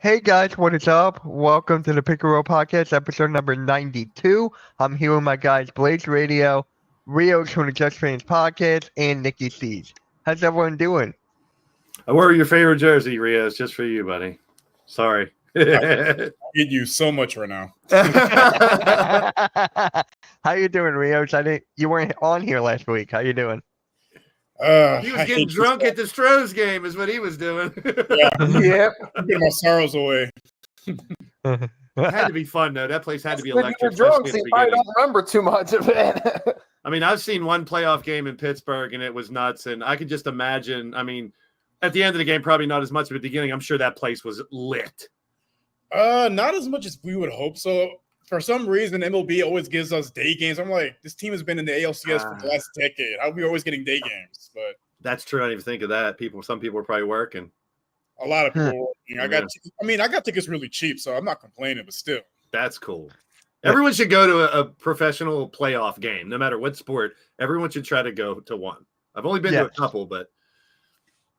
Hey guys, what is up? Welcome to the Pick a Roll Podcast, episode number 92. I'm here with my guys Blaze Radio, Rio's from the Just Fans Podcast, and Nikki C's. How's everyone doing? I wore your favorite jersey, Rios, just for you, buddy. Sorry. I get you so much right now. How you doing, Rios? You weren't on here last week. How you doing? He was getting drunk at the Stros game is what he was doing. Yep. Getting my sorrows away. It had to be fun, though. That place had to be When electric. you're drunk, so you probably don't remember too much of it. I mean, I've seen one playoff game in Pittsburgh, and it was nuts. And I could just imagine, I mean, at the end of the game, probably not as much, but at the beginning, I'm sure that place was lit. Not as much as we would hope so. For some reason, MLB always gives us day games. I'm like, this team has been in the ALCS for the last decade. How are we always getting day games? But that's true. I didn't even think of that. Some people were probably working. A lot of people were working. I got tickets really cheap, so I'm not complaining, but still. That's cool. Everyone should go to a professional playoff game, no matter what sport. Everyone should try to go to one. I've only been to a couple, but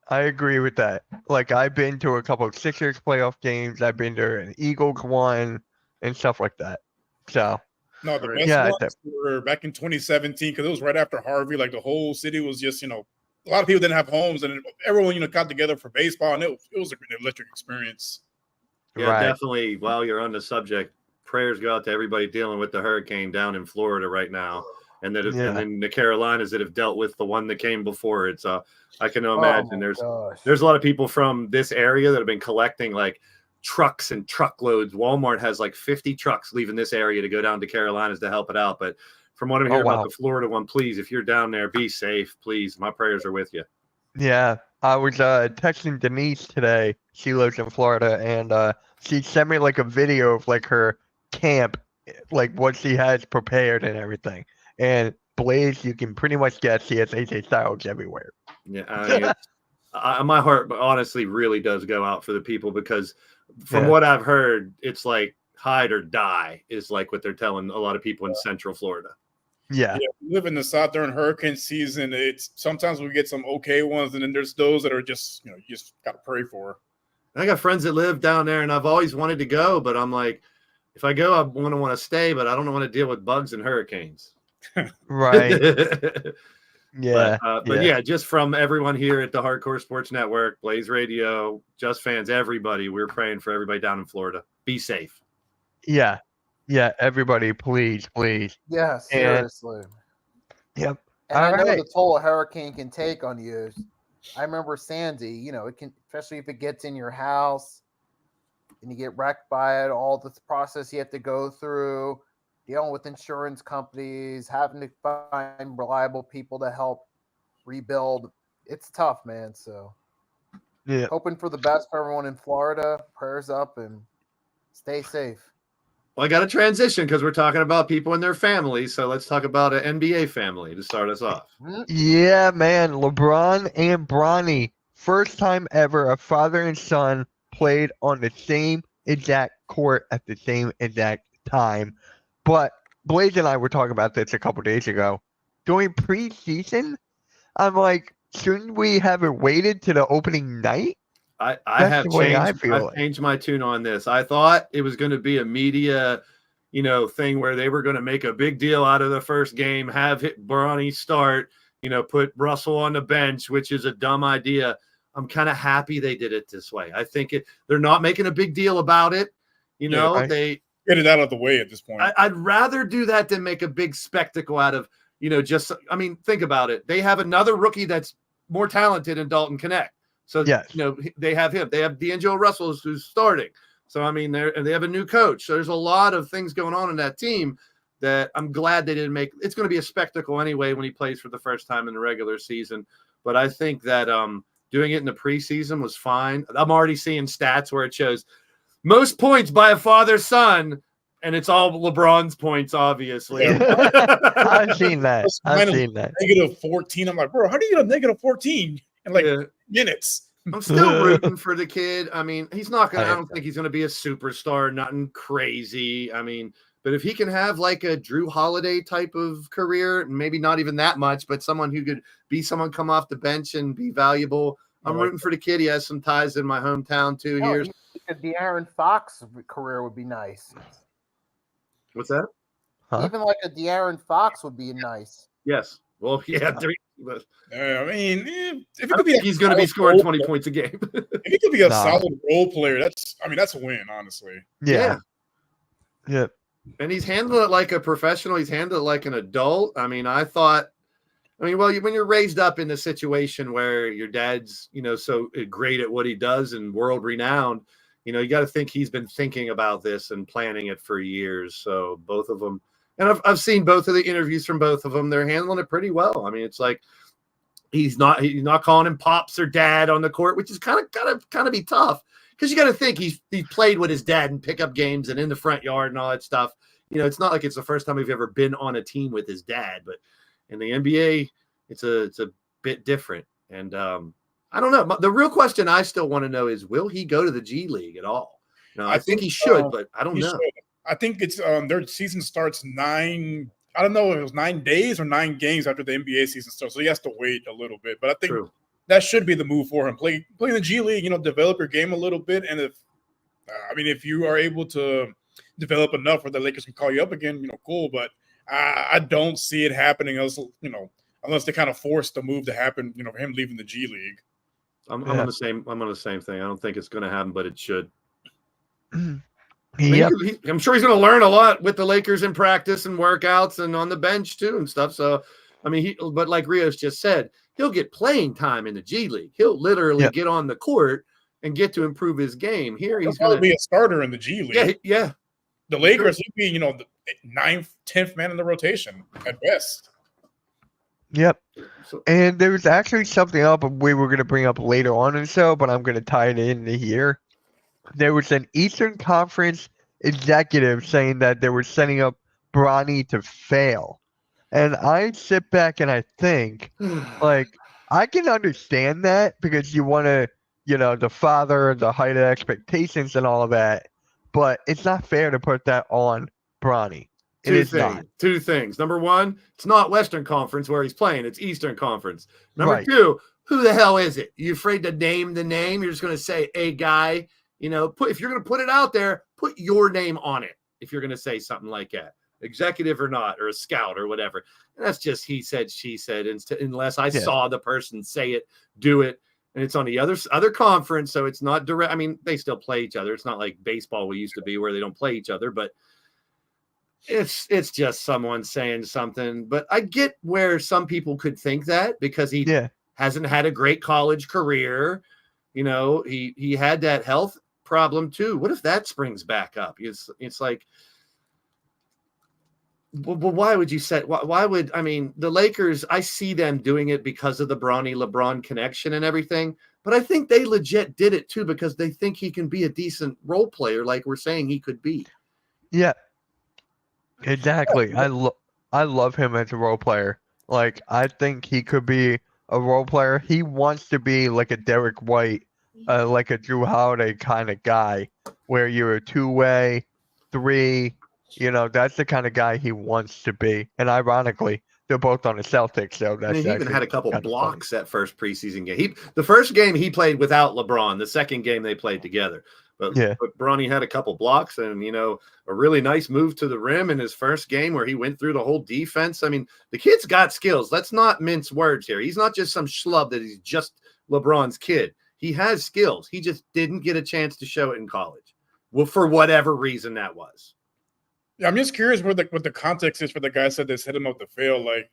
I agree with that. Like, I've been to a couple of Sixers playoff games. I've been to an Eagles one and stuff like that. So, no, the best ones were back in 2017 because it was right after Harvey. Like, the whole city was just, a lot of people didn't have homes, and everyone, got together for baseball, and it was an electric experience. Yeah, definitely. While you're on the subject, prayers go out to everybody dealing with the hurricane down in Florida right now, and then the Carolinas that have dealt with the one that came before it. So I can imagine there's a lot of people from this area that have been collecting like trucks and truckloads. Walmart has like 50 trucks leaving this area to go down to Carolinas to help it out. But from what I'm hearing about the Florida one, please, if you're down there, be safe, please. My prayers are with you. Yeah, I was texting Denise today. She lives in Florida, and she sent me like a video of like her camp, like what she has prepared and everything. And Blaze, you can pretty much guess she has AJ Styles everywhere. Yeah, my heart honestly really does go out for the people because from what I've heard, it's like hide or die is like what they're telling a lot of people in Central Florida. Yeah, we live in the South during hurricane season. It's sometimes we get some okay ones, and then there's those that are just you just gotta pray for. I got friends that live down there, and I've always wanted to go, but I'm like, if I go, I want to stay, but I don't want to deal with bugs and hurricanes. Right. Yeah. But just from everyone here at the Hardcore Sports Network, Blaze Radio, Just Fans, everybody, we're praying for everybody down in Florida. Be safe. Yeah. Yeah. Everybody, please. Yeah, seriously. Yep. And I know the toll a hurricane can take on you. I remember Sandy, it can, especially if it gets in your house and you get wrecked by it, all the process you have to go through, dealing with insurance companies, having to find reliable people to help rebuild. It's tough, man. So, hoping for the best for everyone in Florida. Prayers up and stay safe. Well, I got to transition because we're talking about people and their families. So let's talk about an NBA family to start us off. Yeah, man. LeBron and Bronny. First time ever a father and son played on the same exact court at the same exact time. But Blaze and I were talking about this a couple days ago. During preseason, I'm like, shouldn't we have it waited to the opening night? I have changed my tune on this. I thought it was going to be a media, thing where they were going to make a big deal out of the first game, have Bronny start, put Russell on the bench, which is a dumb idea. I'm kind of happy they did it this way. I think they're not making a big deal about it. They get it out of the way at this point. I'd rather do that than make a big spectacle out of, think about it. They have another rookie that's more talented in Dalton Knecht. So, they have him. They have D'Angelo Russell who's starting. So, they have a new coach. So there's a lot of things going on in that team that I'm glad they didn't make. It's going to be a spectacle anyway when he plays for the first time in the regular season. But I think that doing it in the preseason was fine. I'm already seeing stats where it shows most points by a father-son, and it's all LeBron's points, obviously. I've seen that. Negative 14. I'm like, bro, how do you get a negative 14 in minutes? I'm still rooting for the kid. He's not going to – I don't think he's going to be a superstar, nothing crazy. But if he can have like a Drew Holiday type of career, maybe not even that much, but someone who could be someone come off the bench and be valuable, I'm rooting for the kid. He has some ties in my hometown too. Here, the De'Aaron Fox career would be nice. What's that? Huh? Even like a De'Aaron Fox would be nice. Yes. Well, yeah. I mean, if it could be, he's going to be scoring 20 points a game. If he could be a solid role player, that's a win, honestly. Yeah. Yeah. And he's handled it like a professional. He's handled it like an adult. I mean, when you're raised up in a situation where your dad's, so great at what he does and world renowned, you got to think he's been thinking about this and planning it for years. So both of them, and I've seen both of the interviews from both of them. They're handling it pretty well. I mean, it's like he's not calling him pops or dad on the court, which is kind of be tough because you got to think he played with his dad in pickup games and in the front yard and all that stuff. It's not like it's the first time we've ever been on a team with his dad, but in the NBA, it's a bit different. And I don't know. The real question I still want to know is, will he go to the G League at all? No, I think he should, but I don't know. Should. I think it's their season starts 9. I don't know if it was 9 days or 9 games after the NBA season starts, so he has to wait a little bit. But I think that should be the move for him. Play in the G League, develop your game a little bit, and if you are able to develop enough where the Lakers can call you up again, cool. But I don't see it happening unless they kind of force the move to happen, for him leaving the G League. I'm on the same thing. I don't think it's going to happen, but it should. Yep. I'm sure he's going to learn a lot with the Lakers in practice and workouts and on the bench too and stuff. So, I mean, but like Rios just said, he'll get playing time in the G League. He'll literally get on the court and get to improve his game. Here he's going to be a starter in the G League. Yeah. The Lakers would be, the 9th, 10th man in the rotation at best. Yep. And there was actually something else we were going to bring up later on in the show, but I'm going to tie it into here. There was an Eastern Conference executive saying that they were setting up Bronny to fail. And I sit back and I think, I can understand that because you want to, the father, the height of expectations and all of that. But it's not fair to put that on Bronny. Two things. Number one, it's not Western Conference where he's playing. It's Eastern Conference. Number two, who the hell is it? You afraid to name the name? You're just going to say a guy. If you're going to put it out there, put your name on it. If you're going to say something like that, executive or not, or a scout or whatever. And that's just he said, she said. Unless I saw the person say it, do it. And it's on the other conference, so it's not direct. I mean, they still play each other. It's not like baseball we used to be where they don't play each other, but it's just someone saying something. But I get where some people could think that because he hasn't had a great college career. He had that health problem too. What if that springs back up? It's like, well, why would you say? Why would the Lakers? I see them doing it because of the Bronny LeBron connection and everything. But I think they legit did it too because they think he can be a decent role player, like we're saying he could be. Yeah, exactly. I love him as a role player. Like I think he could be a role player. He wants to be like a Derek White, like a Drew Holiday kind of guy, where you're a two-way, 3. That's the kind of guy he wants to be. And ironically, they're both on the Celtics, so that's he even had a couple blocks that first preseason game. The first game he played without LeBron. The second game they played together. But Bronny had a couple blocks and, a really nice move to the rim in his first game where he went through the whole defense. I mean, the kid's got skills. Let's not mince words here. He's not just some schlub that he's just LeBron's kid. He has skills. He just didn't get a chance to show it in college. Well, for whatever reason that was. Yeah, I'm just curious what the context is for the guy said they set him up to fail. Like,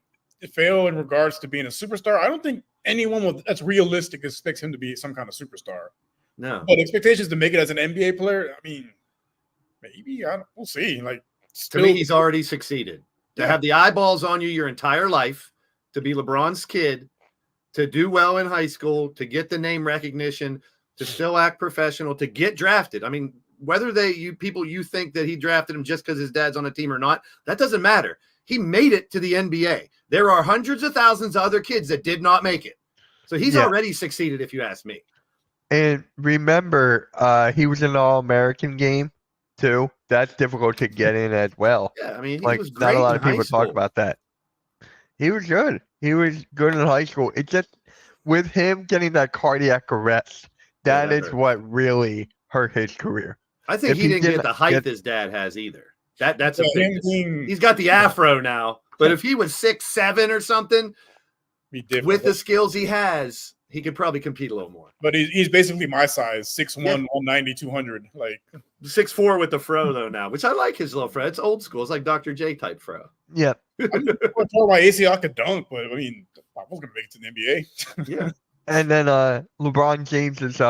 fail in regards to being a superstar. I don't think anyone that's realistic expects him to be some kind of superstar. No. But expectations to make it as an NBA player, maybe. We'll see. Like, to me, he's already succeeded. To have the eyeballs on you your entire life, to be LeBron's kid, to do well in high school, to get the name recognition, to still act professional, to get drafted. Whether you think that he drafted him just because his dad's on a team or not, that doesn't matter. He made it to the NBA. There are hundreds of thousands of other kids that did not make it. So he's already succeeded, if you ask me. And remember, he was in the All-American game, too. That's difficult to get in as well. Yeah, he was great. Not a lot of people talk about that. He was good. He was good in high school. It just with him getting that cardiac arrest, that is what really hurt his career. I think he didn't get the height his dad has either. That's a big. He's got the afro now, but if he was 6'7" or something, with the skills he has, he could probably compete a little more. But he's basically my size, 6'1", 190, 200. Like 6'4" with the fro though now, which I like his little fro. It's old school. It's like Dr. J type fro. Yeah. I'm told my ACL could dunk, but I mean, I was gonna make it to the NBA. Yeah. And then LeBron James's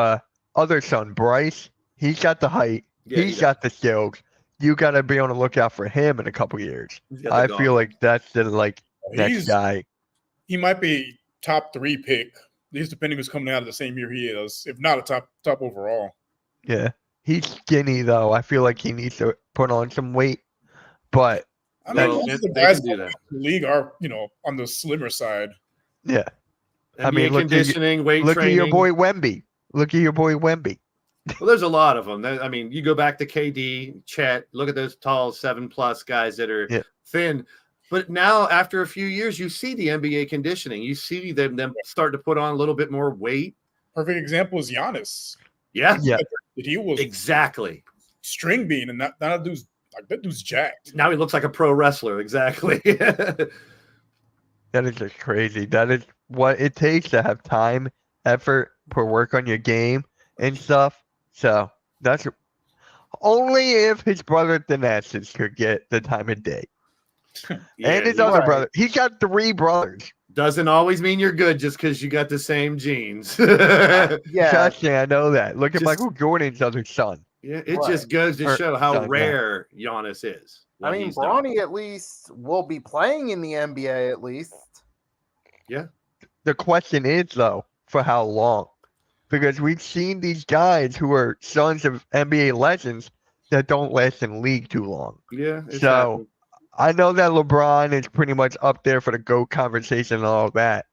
other son, Bryce, he's got the height. Yeah, he's got the skills. You got to be on the lookout for him in a couple years. I feel like that's the next guy. He might be top 3 pick, just depending who's coming out of the same year he is, if not a top overall. Yeah, he's skinny though. I feel like he needs to put on some weight. But I mean, most of the guys in the league are, on the slimmer side. Yeah, I mean, conditioning, weight training. Look at your boy Wemby. Well, there's a lot of them. I mean, you go back to KD, Chet, look at those tall 7+ guys that are thin. But now, after a few years, you see the NBA conditioning. You see them start to put on a little bit more weight. Perfect example is Giannis. Yeah. He was exactly string bean, and that dude's jacked. Now he looks like a pro wrestler. Exactly. That is just crazy. That is what it takes to have time, effort, put work on your game and stuff. So that's only if his brother Thanasis could get the time of day. And his other brother. He's got 3 brothers. Doesn't always mean you're good just because you got the same genes. Trust me, I know that. Look at Michael Jordan's other son. Yeah, it just goes to show how rare Giannis is. I mean, Bronny at least will be playing in the NBA at least. Yeah. The question is, though, for how long? Because we've seen these guys who are sons of NBA legends that don't last in league too long. Yeah. Exactly. So I know that LeBron is pretty much up there for the GOAT conversation and all that.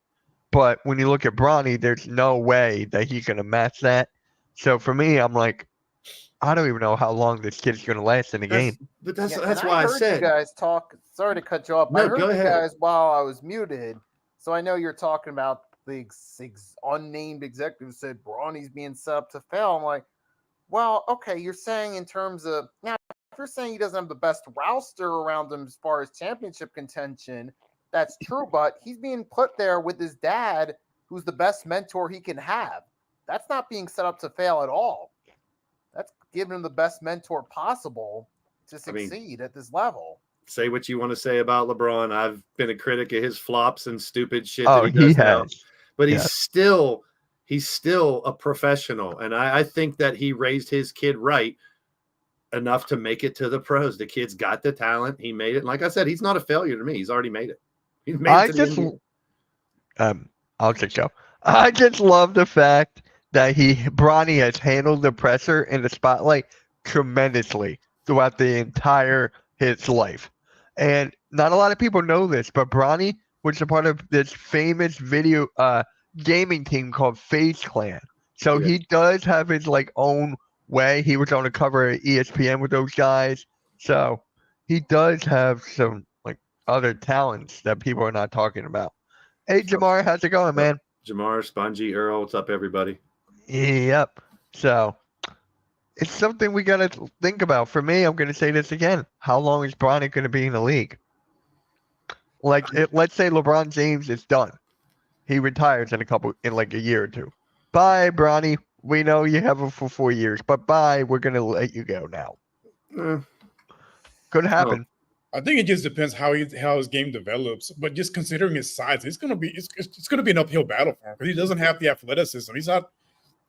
But when you look at Bronny, there's no way that he's going to match that. So for me, I'm like, I don't even know how long this kid's going to last in the game. But that's why I said. You guys talk. Sorry to cut you off. No, I heard go ahead. You guys while I was muted. So I know you're talking about the unnamed executive said Bronny's being set up to fail. I'm like, well, okay, you're saying in terms of now, if you're saying he doesn't have the best roster around him as far as championship contention, that's true, but he's being put there with his dad, who's the best mentor he can have. That's not being set up to fail at all. That's giving him the best mentor possible to succeed at this level. Say what you want to say about LeBron. I've been a critic of his flops and stupid shit. Oh, that he does has. Now. But he's still a professional. And I think that he raised his kid right enough to make it to the pros. The kid's got the talent. He made it. And like I said, he's not a failure to me. He's already made it. He's made it I'll just go. I just love the fact that Bronny has handled the pressure in the spotlight tremendously throughout the entire his life. And not a lot of people know this, but Bronny was a part of this famous video gaming team called FaZe Clan. So he does have his own way. He was on the cover of ESPN with those guys. So he does have some other talents that people are not talking about. Hey, Jamar, how's it going, man? Jamar, Spongy, Earl, what's up, everybody? Yep. So it's something we got to think about. For me, I'm going to say this again. How long is Bronny going to be in the league? Let's say LeBron James is done. He retires in a year or two. Bye, Bronny. We know you have it for 4 years, but bye. We're going to let you go now. Could happen. I think it just depends how his game develops. But just considering his size, it's gonna be an uphill battle for him because he doesn't have the athleticism.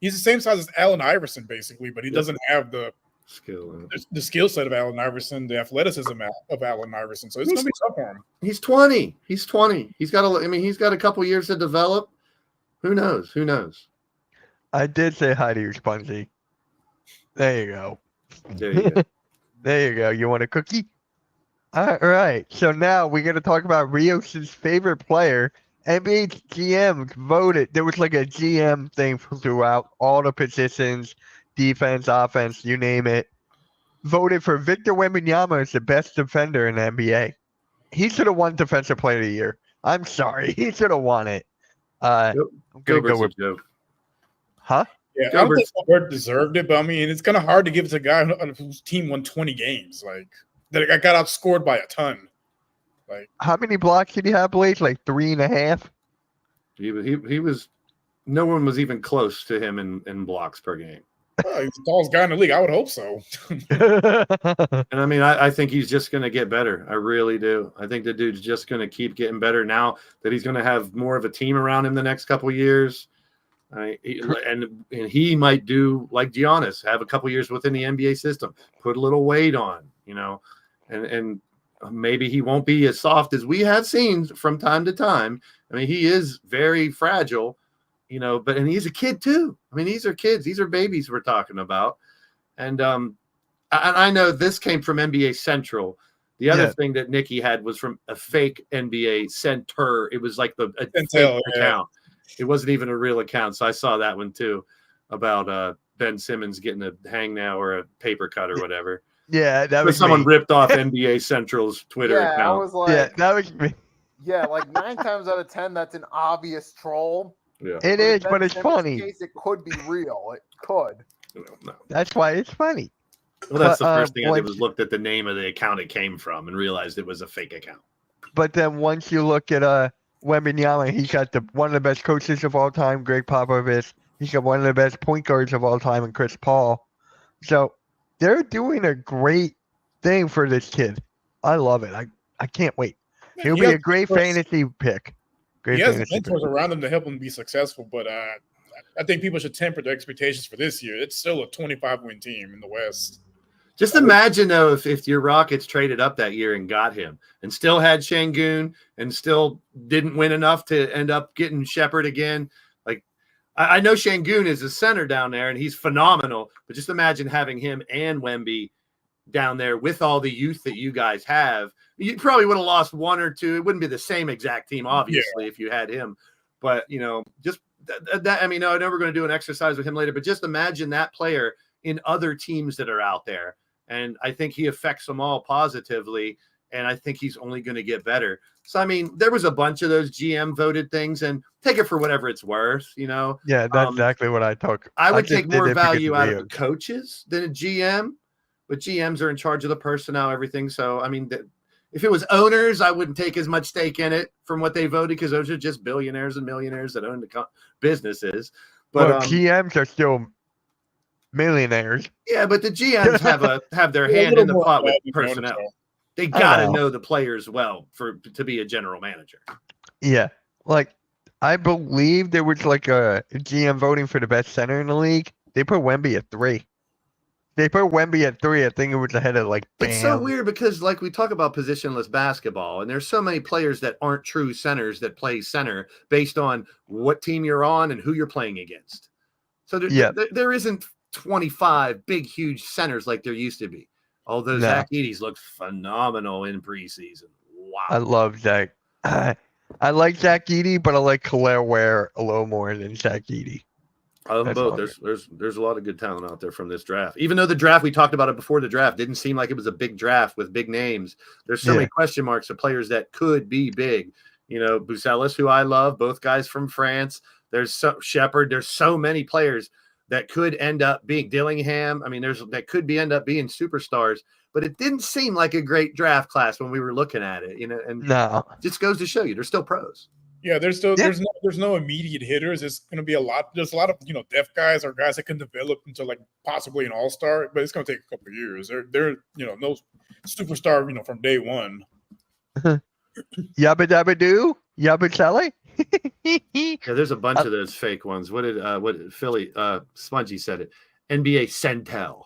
He's the same size as Allen Iverson basically, but he doesn't have the skill set of Allen Iverson, the athleticism of Allen Iverson. So it's gonna be tough for him. He's 20. He's got a couple years to develop. Who knows? I did say hi to you, Spongy. There you go. There you go. There you go. You want a cookie? All right. So now we're going to talk about Rios' favorite player. NBA GM voted. There was a GM thing throughout all the positions, defense, offense, you name it. Voted for Victor Wembanyama as the best defender in the NBA. He should have won Defensive Player of the Year. I'm sorry. He should have won it. I'm gonna go with Joe. Huh? Yeah, I don't think Gobert deserved it, but I mean, it's kind of hard to give it to a guy whose team won 20 games. Like, that got outscored by a ton. Like, how many blocks did he have, Blaze? Like 3.5? He was. No one was even close to him in blocks per game. Well, he's the tallest guy in the league. I would hope so. And I mean, I think he's just going to get better. I really do. I think the dude's just going to keep getting better now that he's going to have more of a team around him the next couple of years. And he might do like Giannis, have a couple years within the NBA system, put a little weight on, and maybe he won't be as soft as we have seen from time to time. I mean, he is very fragile, but he's a kid too. I mean, these are kids, these are babies we're talking about. And I know this came from NBA Central. The other thing that Nikki had was from a fake NBA Center. It was like a fake account. It wasn't even a real account. So I saw that one too about Ben Simmons getting a hang now or a paper cut or whatever. Yeah, that was someone ripped off NBA Central's Twitter account. I was like, yeah, that was me. Yeah, like 9 times out of 10, that's an obvious troll. Yeah, it is, but it's funny. In this case, it could be real. It could. No. That's why it's funny. Well, that's the first thing I did was looked at the name of the account it came from and realized it was a fake account. But then once you look at Wembanyama, he's got one of the best coaches of all time, Greg Popovich. He's got one of the best point guards of all time, in Chris Paul. So they're doing a great thing for this kid. I love it. I can't wait. He'll be a great fantasy pick. He has mentors around him to help him be successful, but I think people should temper their expectations for this year. It's still a 25-win team in the West. Just imagine, though, if your Rockets traded up that year and got him and still had Şengün and still didn't win enough to end up getting Shepherd again. Like, I know Şengün is a center down there, and he's phenomenal, but just imagine having him and Wemby down there with all the youth that you guys have. You probably would have lost one or two. It wouldn't be the same exact team, obviously, if you had him. But, just that I mean, I know we're going to do an exercise with him later, but just imagine that player in other teams that are out there. And I think he affects them all positively, and I think he's only going to get better. So, I mean, there was a bunch of those GM voted things, and take it for whatever it's worth, Yeah, that's exactly what I took. I would take more value out of the coaches than a GM, but GMs are in charge of the personnel, everything. So, I mean, if it was owners, I wouldn't take as much stake in it from what they voted because those are just billionaires and millionaires that own the businesses. But GMs are still millionaires. Yeah, but the GMs have their hand in the pot with personnel. They gotta know the players well to be a general manager. Yeah, like I believe there was like a GM voting for the best center in the league. They put Wemby at 3. They put Wemby at 3. I think it was ahead of like Bam. It's so weird because like we talk about positionless basketball, and there's so many players that aren't true centers that play center based on what team you're on and who you're playing against. So there isn't 25 big, huge centers like there used to be. Although Zach Edey's looked phenomenal in preseason. Wow. I love Zach. I like Zach Edey, but I like Khalil Ware a little more than Zach Edey. I love them both. There's a lot of good talent out there from this draft. Even though the draft, we talked about it before the draft, didn't seem like it was a big draft with big names. There's so many question marks of players that could be big. Buzelis, who I love, both guys from France. There's Shepherd. There's so many players that could end up being Dillingham. I mean, that could end up being superstars, but it didn't seem like a great draft class when we were looking at it, and no, just goes to show you, there's still pros. Yeah, there's no immediate hitters. It's going to be there's a lot of, depth guys or guys that can develop into like possibly an all-star, but it's going to take a couple of years. They're no superstar, from day one. Yabba dabba doo, yabba Sally. Yeah, there's a bunch of those fake ones. What did Philly Spongy said it? NBA Centel.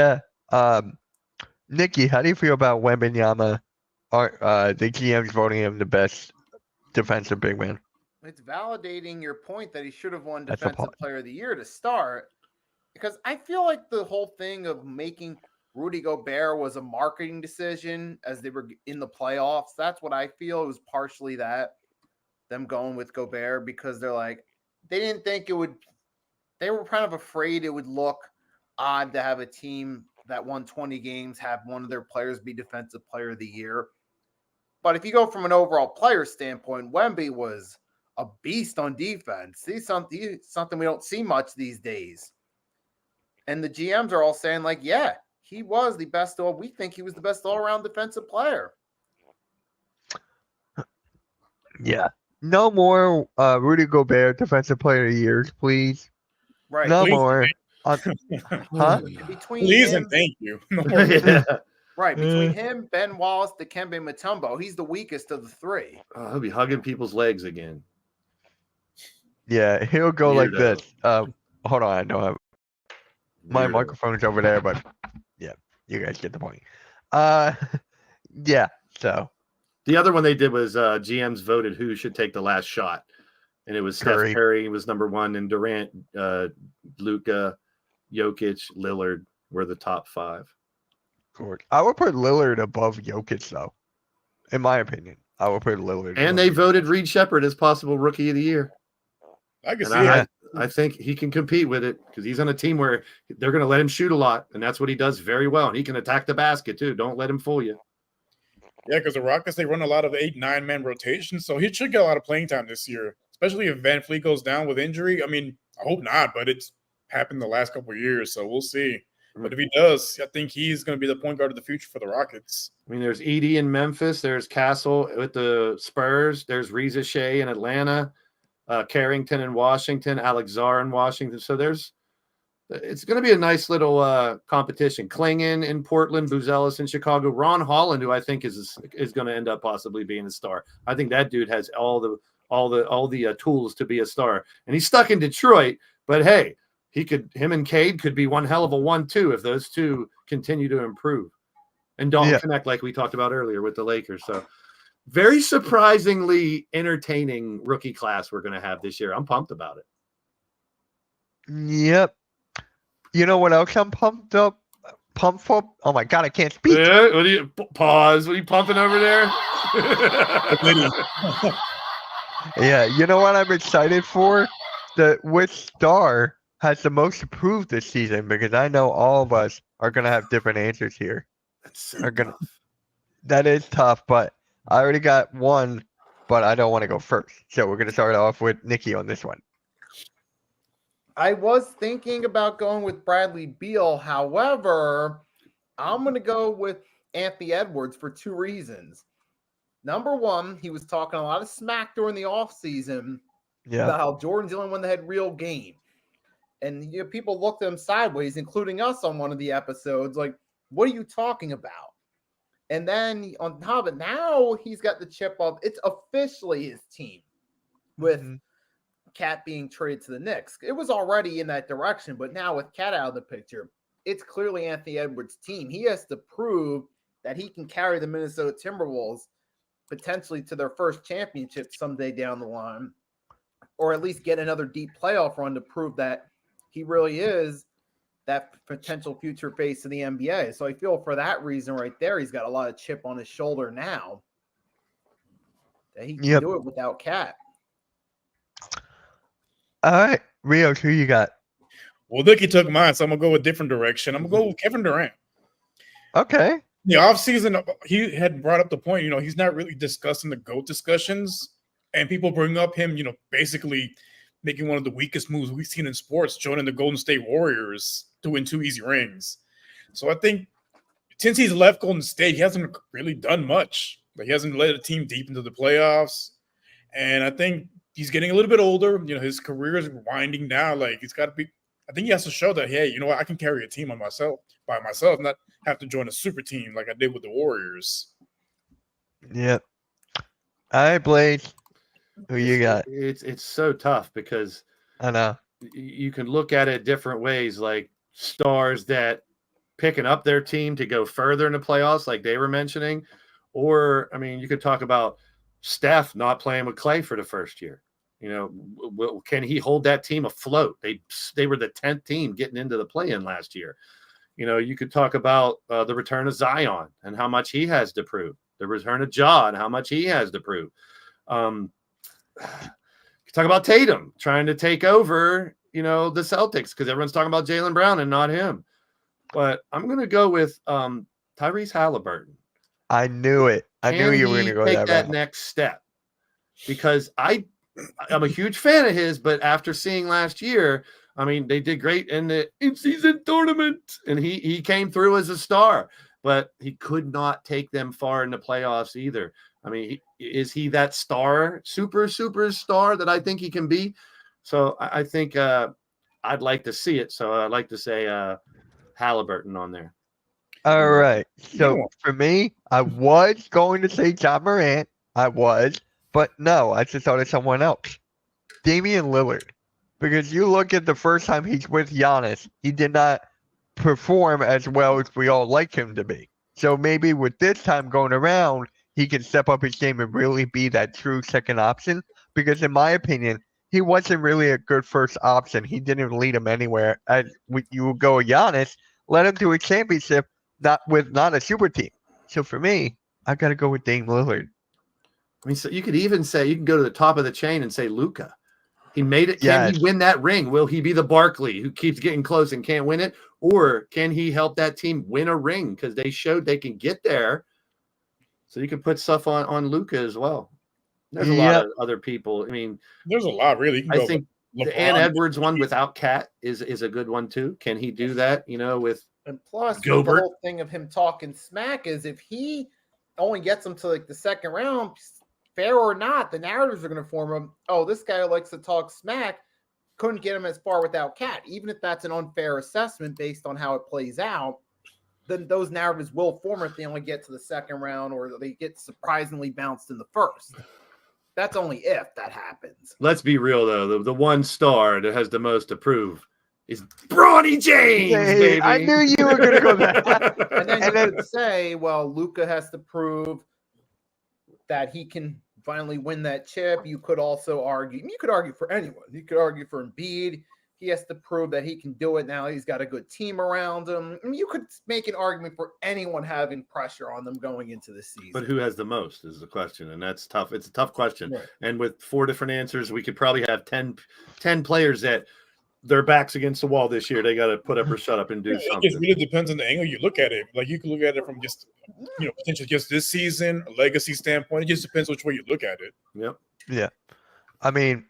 Centel. Nikki, how do you feel about Wembanyama? The GM's voting him the best defensive big man? It's validating your point that he should have won Defensive Player of the Year to start, because I feel like the whole thing of making Rudy Gobert was a marketing decision as they were in the playoffs. That's what I feel. It was partially that, them going with Gobert, because they didn't think it would, they were kind of afraid it would look odd to have a team that won 20 games have one of their players be Defensive Player of the Year. But if you go from an overall player standpoint, Wemby was a beast on defense. He's something we don't see much these days. And the GMs are all saying, like, yeah, he was the best. We think he was the best all-around defensive player. Yeah. No more Rudy Gobert Defensive Player of the Year, please. Right. No Please. more. Huh? Between Please him, and thank you. Yeah. right. Between him, Ben Wallace, Dikembe Mutombo, he's the weakest of the three. Oh, he'll be hugging people's legs again. Yeah, he'll go like Weirdo. this. Hold on, I don't have my Weirdo. microphone's over there, but yeah, you guys get the point. Yeah, so The other one they did was GMs voted who should take the last shot. And it was Curry. Steph Curry was number one, and Durant, Luka, Jokic, Lillard were the top 5. I would put Lillard above Jokic, though. In my opinion, I would put Lillard. And above they Jokic. voted Reed Shepherd as possible Rookie of the Year. I can And see it. I think he can compete with it because he's on a team where they're going to let him shoot a lot, and that's what he does very well. And he can attack the basket too. Don't let him fool you. Yeah, because the Rockets, they run a lot of 8-9 man rotations, so he should get a lot of playing time this year, especially if Van Fleet goes down with injury. I mean, I hope not, but it's happened the last couple of years, so we'll see. But if he does, I think he's going to be the point guard of the future for the Rockets. I mean, there's Edey in Memphis. There's Castle with the Spurs. There's Reza Shea in Atlanta. Carrington in Washington. Alex Zar in Washington. So it's going to be a nice little competition. Klingon in Portland. Buzelis in Chicago. Ron Holland, who I think is going to end up possibly being a star. I think that dude has all the tools to be a star. And he's stuck in Detroit. But hey, him and Cade could be one hell of a 1-2 if those two continue to improve and don't connect like we talked about earlier with the Lakers. So very surprisingly entertaining rookie class we're going to have this year. I'm pumped about it. Yep. You know what else I'm pumped for? Oh my God, I can't speak. Yeah, what are you pause? What are you pumping over there? Yeah, you know what I'm excited for? Which star has the most approved this season? Because I know all of us are gonna have different answers here. That is tough, but I already got one, but I don't want to go first. So we're gonna start off with Nikki on this one. I was thinking about going with Bradley Beal. However, I'm going to go with Anthony Edwards for 2 reasons. Number one, he was talking a lot of smack during the offseason about how Jordan's the only one that had real game. And people looked at him sideways, including us on one of the episodes, like, what are you talking about? And then on top of it, now he's got the chip of it's officially his team with Cat being traded to the Knicks. It was already in that direction, but now with Cat out of the picture, it's clearly Anthony Edwards' team. He has to prove that he can carry the Minnesota Timberwolves potentially to their first championship someday down the line, or at least get another deep playoff run to prove that he really is that potential future face of the NBA. So I feel for that reason right there, he's got a lot of chip on his shoulder now that he can do it without Cat. All right, Rios, who you got? Well, Nicky took mine, so I'm going to go a different direction. I'm going to go with Kevin Durant. Okay. The offseason, he had brought up the point, he's not really discussing the GOAT discussions, and people bring up him, basically making one of the weakest moves we've seen in sports, joining the Golden State Warriors to win 2 easy rings. So I think since he's left Golden State, he hasn't really done much. Like, he hasn't led a team deep into the playoffs. And I think he's getting a little bit older. His career is winding down. Like, he's got to be – I think he has to show that, hey, you know what, I can carry a team by myself, not have to join a super team like I did with the Warriors. Yep. All right, Blaze, who you got? It's so tough because I know you can look at it different ways, like stars that picking up their team to go further in the playoffs, like they were mentioning, or, I mean, you could talk about Steph not playing with Clay for the first year. Can he hold that team afloat? They were the 10th team getting into the play-in last year. You could talk about the return of Zion and how much he has to prove. The return of Ja and how much he has to prove. You talk about Tatum trying to take over, the Celtics because everyone's talking about Jaylen Brown and not him. But I'm going to go with Tyrese Halliburton. I knew it. I knew you were going to go take that route. next step? Because I'm a huge fan of his, but after seeing last year, I mean, they did great in the in-season tournament, and he came through as a star, but he could not take them far in the playoffs either. I mean, is he that super star that I think he can be? So I think I'd like to see it. So I'd like to say Halliburton on there. All right. So for me, I was going to say Ja Morant. I was, but no, I just thought of someone else. Damian Lillard. Because you look at the first time he's with Giannis, he did not perform as well as we all like him to be. So maybe with this time going around, he can step up his game and really be that true second option. Because in my opinion, he wasn't really a good first option. He didn't lead him anywhere. As you would go with Giannis, led him to a championship, not a super team. So for me, I got to go with Dame Lillard. I mean, so you could even say, you can go to the top of the chain and say Luka. He made it. Can he win that ring? Will he be the Barkley who keeps getting close and can't win it? Or can he help that team win a ring? Because they showed they can get there. So you can put stuff on Luka as well. There's a lot of other people. I mean, there's a lot, really. I think the Ant Edwards one without Cat is a good one too. Can he do that? With and plus Gobert? The whole thing of him talking smack is if he only gets him to like the second round, fair or not, the narratives are going to form him. Oh, this guy likes to talk smack. Couldn't get him as far without Cat. Even if that's an unfair assessment based on how it plays out, then those narratives will form if they only get to the second round or they get surprisingly bounced in the first. That's only if that happens. Let's be real, though. The one star that has the most to prove is Bronny James, baby. I knew you were going to go there. And then you could say, well, Luka has to prove that he can finally win that chip. You could also argue. You could argue for anyone. You could argue for Embiid. He has to prove that he can do it now. He's got a good team around him. I mean, you could make an argument for anyone having pressure on them going into the season. But who has the most is the question, and that's tough. It's a tough question. Right. And with 4 different answers, we could probably have 10 players that their backs against the wall this year. They got to put up or shut up and do something. It really depends on the angle you look at it. Like you can look at it from just, potentially just this season, a legacy standpoint. It just depends which way you look at it. Yep. Yeah. I mean,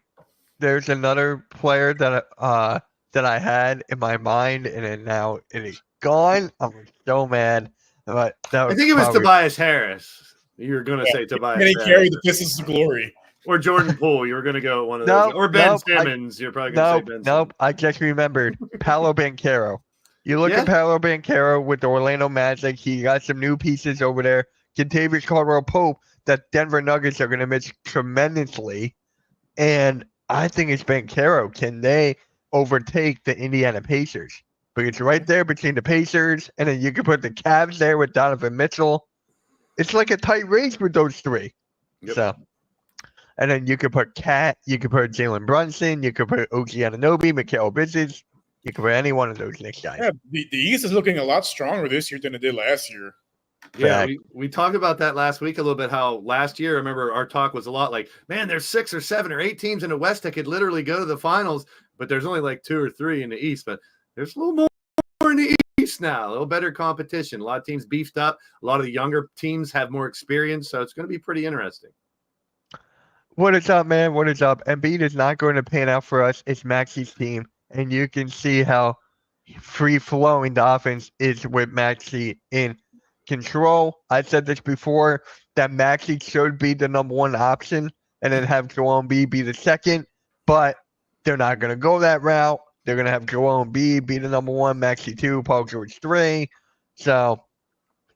there's another player that I had in my mind, and then now it is gone. I'm so mad. But I think it was Tobias Harris. You were going to say Tobias Harris. And he carried the Pistons to glory. Or Jordan Poole. You were going to go one of those. Or Ben Simmons. You're probably going to say Ben Simmons. Nope. I just remembered. Paolo Banchero. You look at Paolo Banchero with the Orlando Magic. He got some new pieces over there. Kentavious Caldwell-Pope that Denver Nuggets are going to miss tremendously. And I think it's Banchero. Can they overtake the Indiana Pacers? But it's right there between the Pacers, and then you can put the Cavs there with Donovan Mitchell. It's like a tight race with those three. Yep. So, and then you could put Cat, you could put Jalen Brunson, you could put OG Anunoby, Mikal Bridges. You could put any one of those Knicks guys. Yeah, the East is looking a lot stronger this year than it did last year. Yeah, we talked about that last week a little bit, how last year, I remember our talk was a lot like, man, there's 6 or 7 or 8 teams in the West that could literally go to the finals, but there's only like 2 or 3 in the East. But there's a little more in the East now, a little better competition. A lot of teams beefed up. A lot of the younger teams have more experience, so it's going to be pretty interesting. What is up, man? What is up? Embiid is not going to pan out for us. It's Maxi's team, and you can see how free-flowing the offense is with Maxi in control. I said this before, that Maxi should be the number 1 option and then have Joel Embiid be the second, but they're not going to go that route. They're going to have Joel Embiid be the number 1, Maxi 2, Paul George 3. So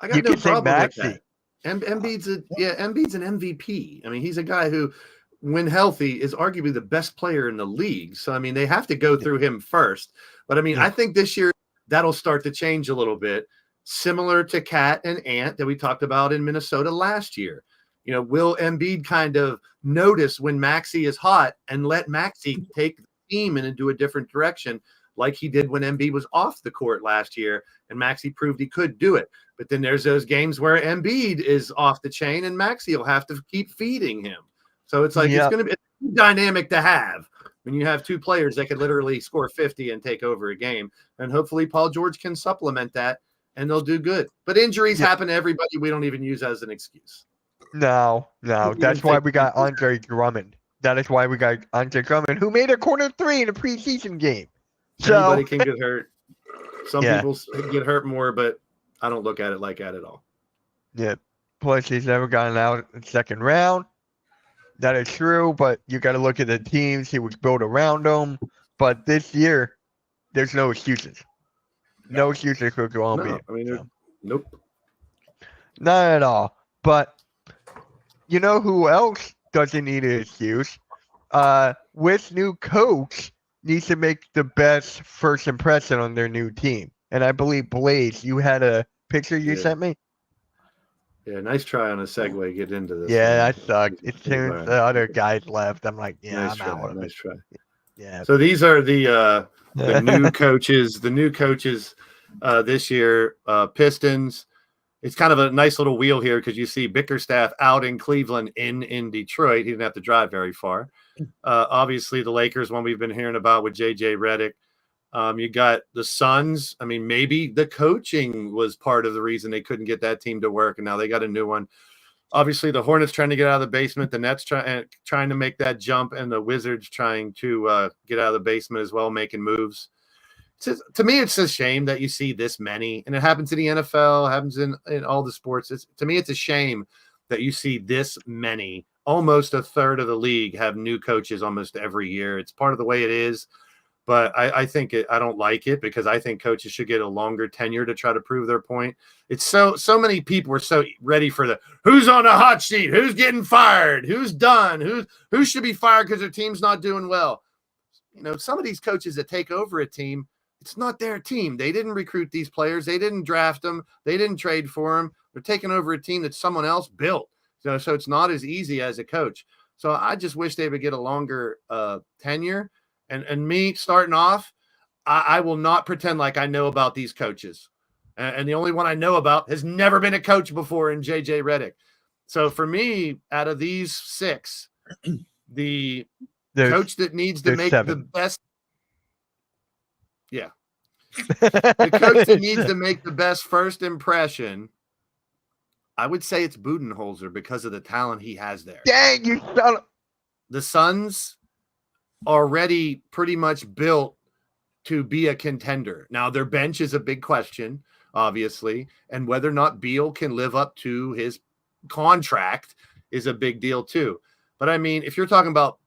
I got no problem with that. Embiid's an MVP. I mean, he's a guy who, when healthy, is arguably the best player in the league. So, I mean, they have to go through him first. But, I mean, I think this year that'll start to change a little bit. Similar to Cat and Ant that we talked about in Minnesota last year. Will Embiid kind of notice when Maxi is hot and let Maxi take the team into a different direction like he did when Embiid was off the court last year and Maxi proved he could do it. But then there's those games where Embiid is off the chain and Maxi will have to keep feeding him. So it's like it's going to be dynamic to have when you have 2 players that could literally score 50 and take over a game. And hopefully Paul George can supplement that. And they'll do good. But injuries happen to everybody. We don't even use as an excuse. No. That's why we got Andre Drummond. That is why we got Andre Drummond, who made a corner 3 in a preseason game. So anybody can get hurt. Some people get hurt more, but I don't look at it like that at all. Yeah. Plus, he's never gotten out in the second round. That is true, but you got to look at the teams he was built around them. But this year, there's no excuses. No excuses for Columbia. I mean, nope. Not at all. But you know who else doesn't need an excuse? With new coach needs to make the best first impression on their new team. And I believe, Blaze, you had a picture you sent me? Yeah, nice try on a segue. Get into this. Yeah, that sucked. As soon as the other guys left, I'm like, nice I'm out of it. Nice try. Yeah. So these are the new coaches. The new coaches this year, Pistons. It's kind of a nice little wheel here because you see Bickerstaff out in Cleveland, in Detroit. He didn't have to drive very far. Obviously, the Lakers, one we've been hearing about with J.J. Redick. You got the Suns. I mean, maybe the coaching was part of the reason they couldn't get that team to work, and now they got a new one. Obviously, the Hornets trying to get out of the basement, the Nets trying to make that jump, and the Wizards trying to get out of the basement as well, making moves. To me, it's a shame that you see this many, and it happens in the NFL, happens in all the sports. To me, it's a shame that you see this many. Almost a third of the league have new coaches almost every year. It's part of the way it is. But I think I don't like it because I think coaches should get a longer tenure to try to prove their point. It's so many people are so ready for the who's on the hot seat, who's getting fired, who's done, who should be fired because their team's not doing well. You know, some of these coaches that take over a team, it's not their team. They didn't recruit these players. They didn't draft them. They didn't trade for them. They're taking over a team that someone else built. So it's not as easy as a coach. So I just wish they would get a longer tenure. And me starting off, I will not pretend like I know about these coaches. And the only one I know about has never been a coach before in J.J. Redick. So for me, out of these 6, the coach that needs to make 7. the best. Yeah. The coach that needs to make the best first impression, I would say it's Budenholzer because of the talent he has there. Dang, you son of... The Suns already pretty much built to be a contender. Now, their bench is a big question, obviously, and whether or not Beal can live up to his contract is a big deal too. But I mean, if you're talking about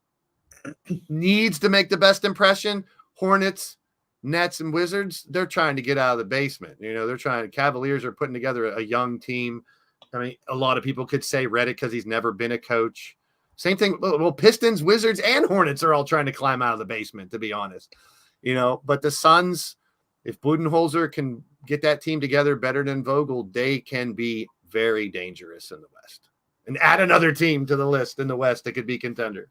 needs to make the best impression, Hornets, Nets, and Wizards, they're trying to get out of the basement. You know, Cavaliers are putting together a young team. I mean, a lot of people could say Redick because he's never been a coach. Same thing. Well, Pistons, Wizards, and Hornets are all trying to climb out of the basement, to be honest. You know, but the Suns, if Budenholzer can get that team together better than Vogel, they can be very dangerous in the West. And add another team to the list in the West that could be contender.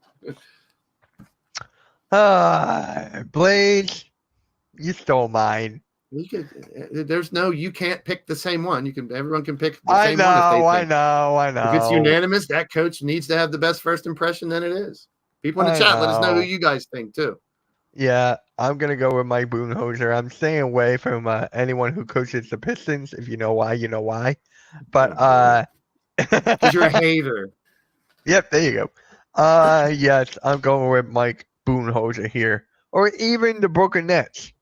Blaze, you stole mine. You can't pick the same one. Everyone can pick the same one. I know. If it's unanimous, that coach needs to have the best first impression, then it is. People in the chat, let us know who you guys think too. Yeah, I'm gonna go with Mike Budenholzer. I'm staying away from anyone who coaches the Pistons. If you know why, you know why. But because you're a hater. Yep, there you go. Yes, I'm going with Mike Budenholzer here, or even the Brooklyn Nets.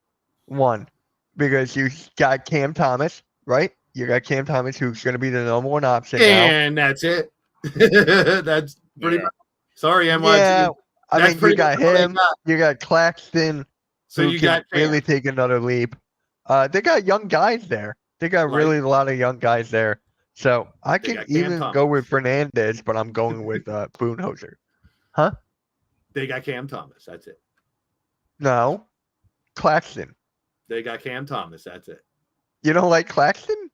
One. Because you got Cam Thomas, right? You got Cam Thomas, who's going to be the number 1 option and that's it. That's pretty much. Sorry, NYG. Yeah, I mean, you got him. You got Claxton, so who you can got really take another leap. They got young guys there. They got really a lot of young guys there. So I can even go with Fernandez, but I'm going with Budenholzer. Huh? They got Cam Thomas. That's it. No. Claxton. They got Cam Thomas. That's it. You don't like Claxton?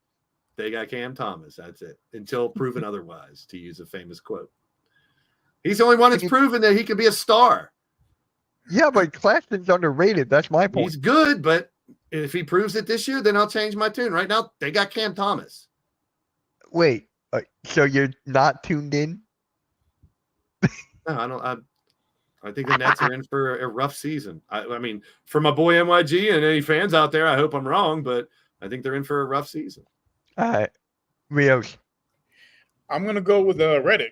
They got Cam Thomas. That's it. Until proven otherwise, to use a famous quote. He's the only one that's proven that he could be a star. Yeah, but Claxton's underrated. That's my point. He's good, but if he proves it this year, then I'll change my tune. Right now, they got Cam Thomas. Wait, so you're not tuned in? No, I don't. I think the Nets are in for a rough season. I mean, for my boy NYG and any fans out there, I hope I'm wrong, but I think they're in for a rough season. All right. Rios. I'm gonna go with Redick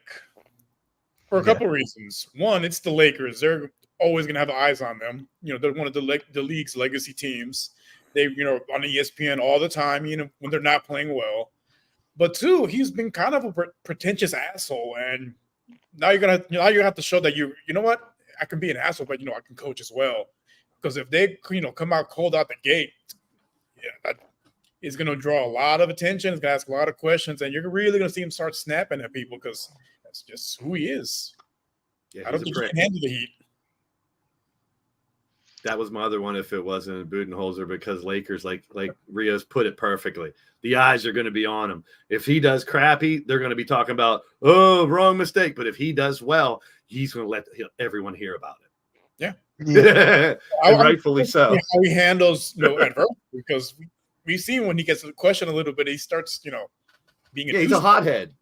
for a couple reasons. One, it's the Lakers. They're always gonna have eyes on them. You know, they're one of the league's legacy teams. They, on ESPN all the time, when they're not playing well. But two, he's been kind of a pretentious asshole, and now you have to show that you know what, I can be an asshole, but I can coach as well. Because if they come out cold out the gate, that is going to draw a lot of attention. It's going to ask a lot of questions, and you're really going to see him start snapping at people because that's just who he is. Yeah, I don't think he can handle the heat. That was my other one if it wasn't Budenholzer, because Lakers, like Rios put it perfectly, the eyes are going to be on him. If he does crappy, they're going to be talking about, oh, wrong mistake. But if he does well, he's going to let everyone hear about it. Yeah. And rightfully so. How he handles adversity, because we've seen when he gets questioned a little bit, he starts being he's a hothead.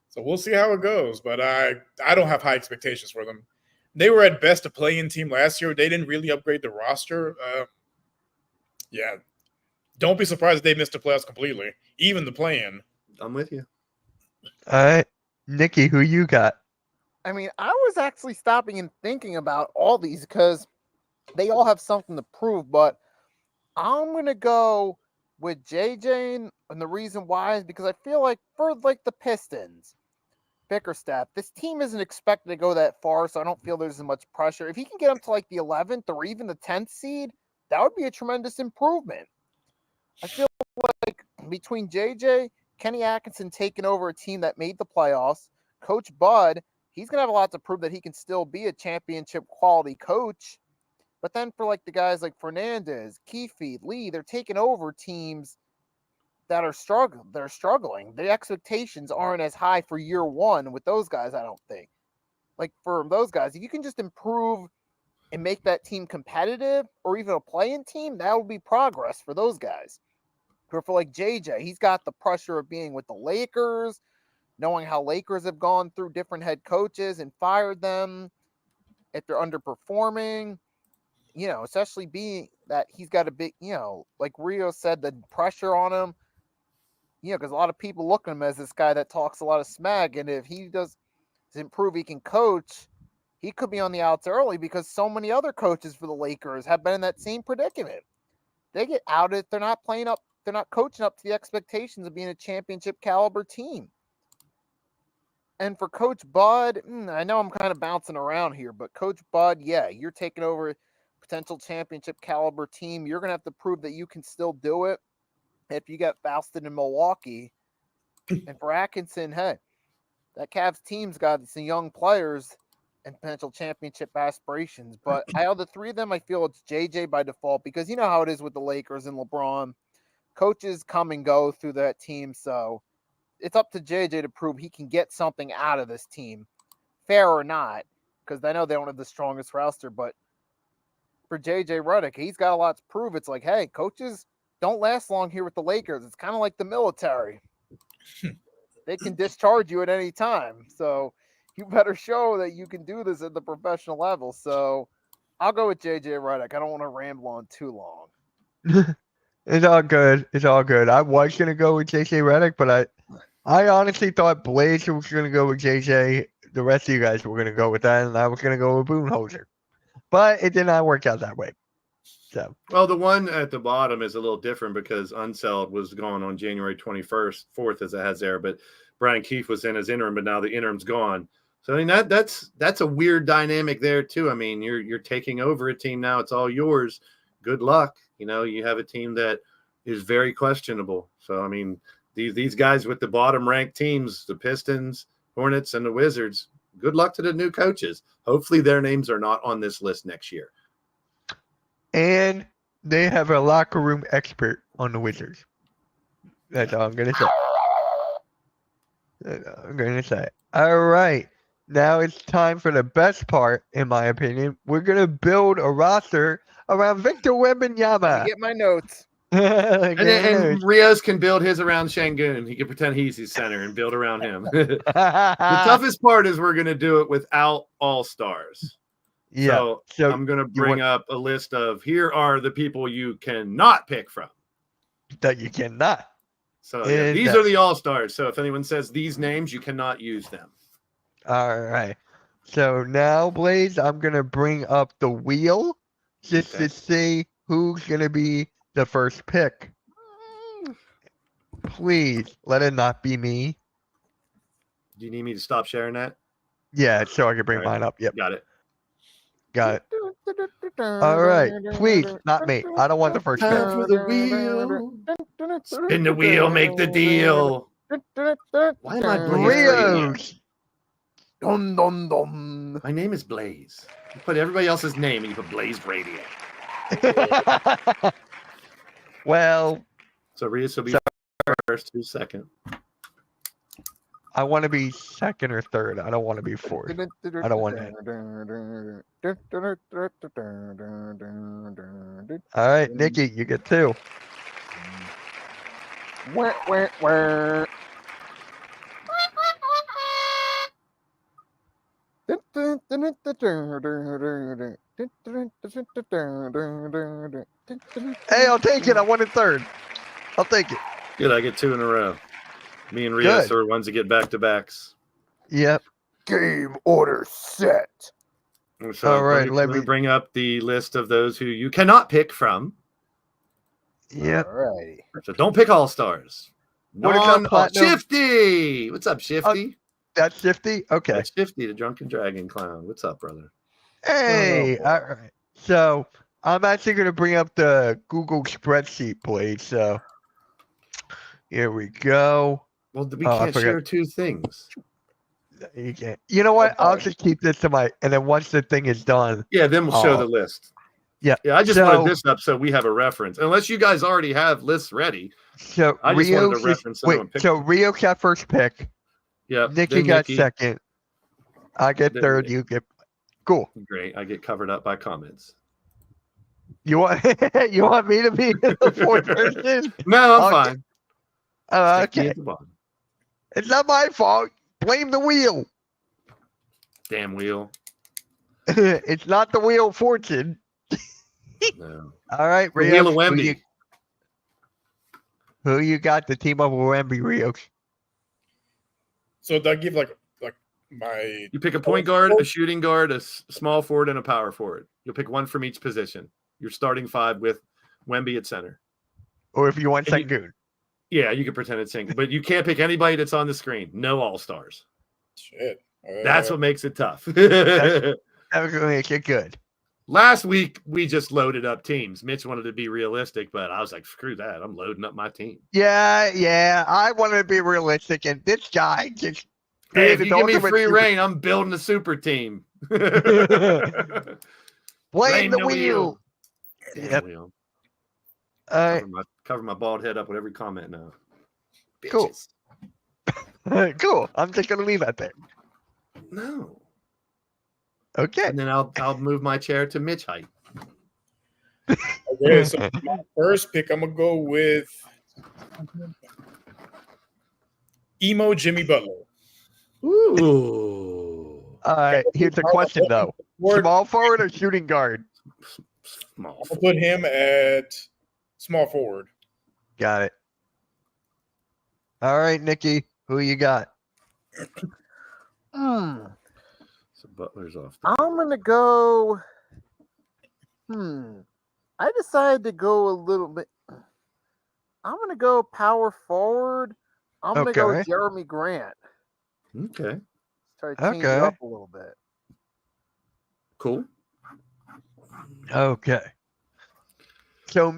So we'll see how it goes. But I don't have high expectations for them. They were at best a play-in team last year. They didn't really upgrade the roster. Don't be surprised if they missed the playoffs completely, even the play-in. I'm with you. All right, Nikki, who you got? I mean, I was actually stopping and thinking about all these because they all have something to prove, but I'm going to go with JJ, and the reason why is because I feel like for the Pistons, Bickerstaff, this team isn't expected to go that far, so I don't feel there's as much pressure. If he can get them to the 11th or even the 10th seed, that would be a tremendous improvement. I feel like between JJ, Kenny Atkinson taking over a team that made the playoffs, Coach Bud, he's going to have a lot to prove that he can still be a championship quality coach. But then for the guys like Fernandez, Keefe, Lee, they're taking over teams that are struggling. The expectations aren't as high for year one with those guys, I don't think. For those guys, if you can just improve and make that team competitive or even a play-in team, that would be progress for those guys. Or for JJ, he's got the pressure of being with the Lakers, knowing how Lakers have gone through different head coaches and fired them if they're underperforming. Especially being that he's got a big, like Rio said, the pressure on him. Because a lot of people look at him as this guy that talks a lot of smack, and if he does improve, he can coach. He could be on the outs early because so many other coaches for the Lakers have been in that same predicament. They get outed. They're not playing up. They're not coaching up to the expectations of being a championship caliber team. And for Coach Bud, I know I'm kind of bouncing around here, but Coach Bud, you're taking over a potential championship caliber team. You're going to have to prove that you can still do it. If you get Falston in Milwaukee. And for Atkinson, hey, that Cavs team's got some young players and potential championship aspirations. But out of the three of them, I feel it's JJ by default because you know how it is with the Lakers and LeBron. Coaches come and go through that team, so it's up to JJ to prove he can get something out of this team, fair or not, because I know they don't have the strongest roster. But for JJ Redick, he's got a lot to prove. It's hey, coaches don't last long here with the Lakers. It's kind of like the military. They can discharge you at any time. So you better show that you can do this at the professional level. So I'll go with JJ Redick. I don't want to ramble on too long. It's all good. It's all good. I was going to go with JJ Redick, but I honestly thought Blaze was going to go with JJ. The rest of you guys were going to go with that, and I was going to go with Budenholzer. But it did not work out that way. So. Well, the one at the bottom is a little different because Unseld was gone on January 4th, as it has there, but Brian Keefe was in as interim, but now the interim's gone. So I mean that's a weird dynamic there too. I mean, you're taking over a team now; it's all yours. Good luck. You have a team that is very questionable. So I mean, these guys with the bottom ranked teams, the Pistons, Hornets, and the Wizards. Good luck to the new coaches. Hopefully, their names are not on this list next year. And they have a locker room expert on the Wizards. That's all I'm going to say. All right. Now it's time for the best part, in my opinion. We're going to build a roster around Victor Wembanyama. Get my notes. and Rios can build his around Şengün. He can pretend he's his center and build around him. The toughest part is we're going to do it without all-stars. Yeah. So I'm going to bring up a list of here are the people you cannot pick from. That you cannot. So yeah, these are the all-stars. So if anyone says these names, you cannot use them. All right. So now, Blaze, I'm going to bring up the wheel just to see who's going to be the first pick. Please let it not be me. Do you need me to stop sharing that? Yeah, so I can bring mine up. Yep. Got it. Got it. All right. Please, not me. I don't want the first pick. Time for the wheel. Spin the wheel, make the deal. Why am I Blaze Radio? Dun, dun, dun. My name is Blaze. You put everybody else's name and you put Blaze Radio. Well. So Rios will be first, who's second? I want to be second or third. I don't want to be fourth. I don't want that. All right, Nikki, you get 2. Hey, I'll take it. I wanted third. I'll take it. Good, I get 2 in a row. Me and Rios are ones that get back-to-backs. Yep. Game order set. So all right, let me bring up the list of those who you cannot pick from. Yep. All right. So don't pick all-stars. Shifty! What's up, Shifty? That's Shifty? Okay. That's Shifty, the Drunken Dragon Clown. What's up, brother? Hey! All right. So I'm actually going to bring up the Google spreadsheet, please. So here we go. Well, we can't share 2 things. You can't. You know what? I'll just keep this to and then once the thing is done. Yeah, then we'll show the list. Yeah. Yeah, I just wanted this up so we have a reference. Unless you guys already have lists ready. So I just wanted a reference. So Rio got first pick. Yeah. Nikki got second. I get third. You get cool. Great. I get covered up by comments. You want me to be the fourth person? No, I'm fine. Okay. It's not my fault. Blame the wheel. Damn wheel. It's not the wheel of fortune. No. All right, Rio. Wheel of Wemby. Who you got? The team of Wemby, Rio. So do I give like my? You pick a point guard, a shooting guard, a small forward, and a power forward. You'll pick one from each position. You're starting 5 with Wemby at center. Or if you want Sengun. Yeah, you can pretend it's Sengun, but you can't pick anybody that's on the screen. No all-stars. Shit. That's what makes it tough. That's going to make it good. Last week, we just loaded up teams. Mitch wanted to be realistic, but I was like, screw that. I'm loading up my team. Yeah. I wanted to be realistic, and this guy just... Hey, if you give me free reign, I'm building a super team. Blame the wheel. Yep. Wheel. Cover my bald head up with every comment now. Cool. Cool. I'm just going to leave that there. No. Okay. And then I'll move my chair to Mitch height. Okay, so my first pick, I'm gonna go with emo Jimmy Butler. Ooh. All right. Here's the question though: small forward or shooting guard? Small. I'll put him at small forward. Got it. All right, Nikki, who you got? So Butler's off. I'm gonna go. I decided to go a little bit. I'm gonna go power forward. I'm gonna go Jeremy Grant. Okay. Try to change it up a little bit. Cool. Okay. So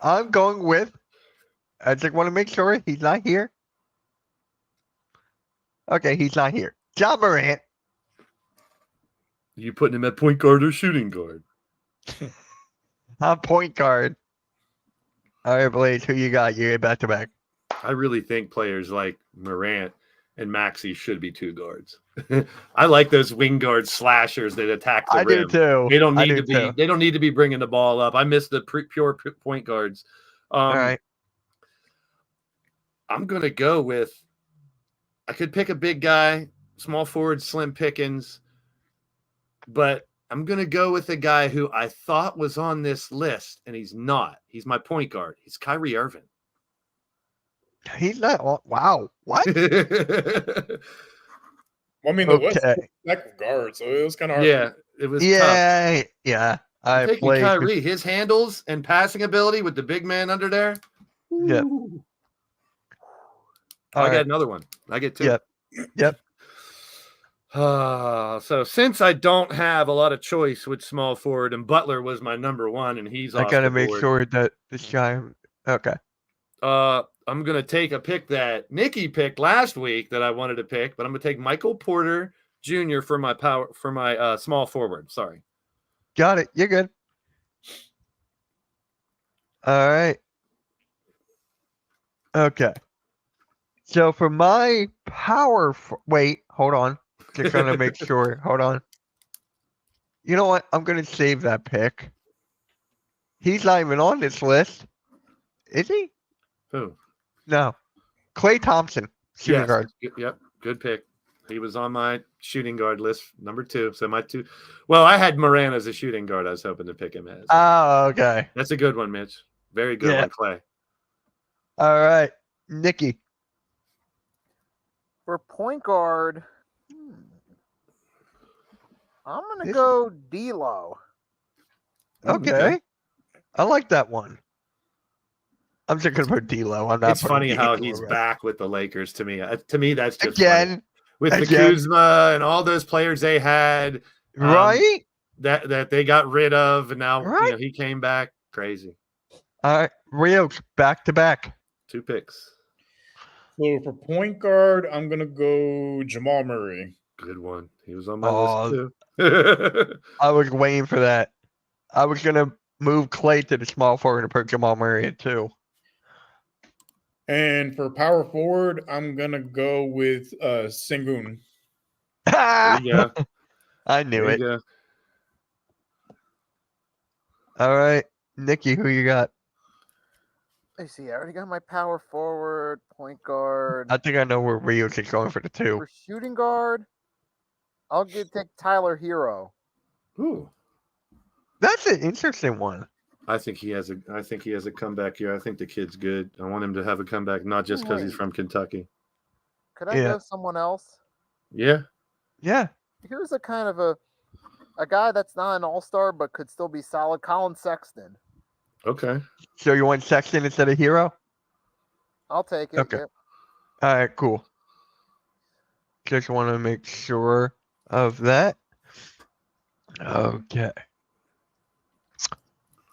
I'm going with. I just want to make sure he's not here. Okay, he's not here. Ja Morant. You putting him at point guard or shooting guard? I'm point guard. All right, Blaze, who you got? You get back to back. I really think players like Morant and Maxey should be 2 guards. I like those wing guard slashers that attack the rim. I do too. They don't need to be. They don't need to be bringing the ball up. I miss the pure point guards. All right. I'm gonna go with. I could pick a big guy, small forward, Slim Pickens, but I'm going to go with a guy who I thought was on this list, and he's not. He's my point guard. He's Kyrie Irving. He's not. Wow. What? I mean, the West lack of guard, so it was kind of hard. Yeah, it was tough. Yeah. I'm taking Kyrie, his handles and passing ability with the big man under there. Yeah. I got another one. I get two. Yep. So since I don't have a lot of choice with small forward, and Butler was my number one, and he's I gotta make sure that this guy. Okay. I'm gonna take a pick that Nikki picked last week that I wanted to pick, but I'm gonna take Michael Porter Jr. for my small forward. Sorry. Got it. You're good. All right. Okay. So for my power, wait, hold on. Just trying to make sure. Hold on. You know what? I'm gonna save that pick. He's not even on this list, is he? Who? No. Klay Thompson, shooting guard. Yep, good pick. He was on my shooting guard list, number 2. So my 2. Well, I had Moran as a shooting guard. I was hoping to pick him as. Oh, okay. That's a good one, Mitch. Very good one, Klay. All right, Nikki. For point guard, I'm gonna go D'Lo. Okay. I like that one. I'm thinking about D'Lo. I'm not. It's funny how he's back with the Lakers. To me, that's just again funny. With the Kuzma and all those players they had, right? That they got rid of, and now he came back. Crazy. All right, Rio's back to back. 2 picks. So for point guard, I'm gonna go Jamal Murray. Good one. He was on my list too. I was waiting for that. I was gonna move Klay to the small forward and put Jamal Murray in too. And for power forward, I'm gonna go with Sengun. There you go. I knew it. All right, Nikki, who you got? Let's see. I already got my power forward, point guard. I think I know where Rio's is going for the 2. For shooting guard, I'll take Tyler Hero. Ooh, that's an interesting one. I think he has a comeback year. I think the kid's good. I want him to have a comeback, not just because he's from Kentucky. Could I go someone else? Yeah. Here's a kind of a guy that's not an all-star but could still be solid. Colin Sexton. Okay. So you want Sexton instead of Hero? I'll take it. Okay. Yep. All right, cool. Just want to make sure of that. Okay.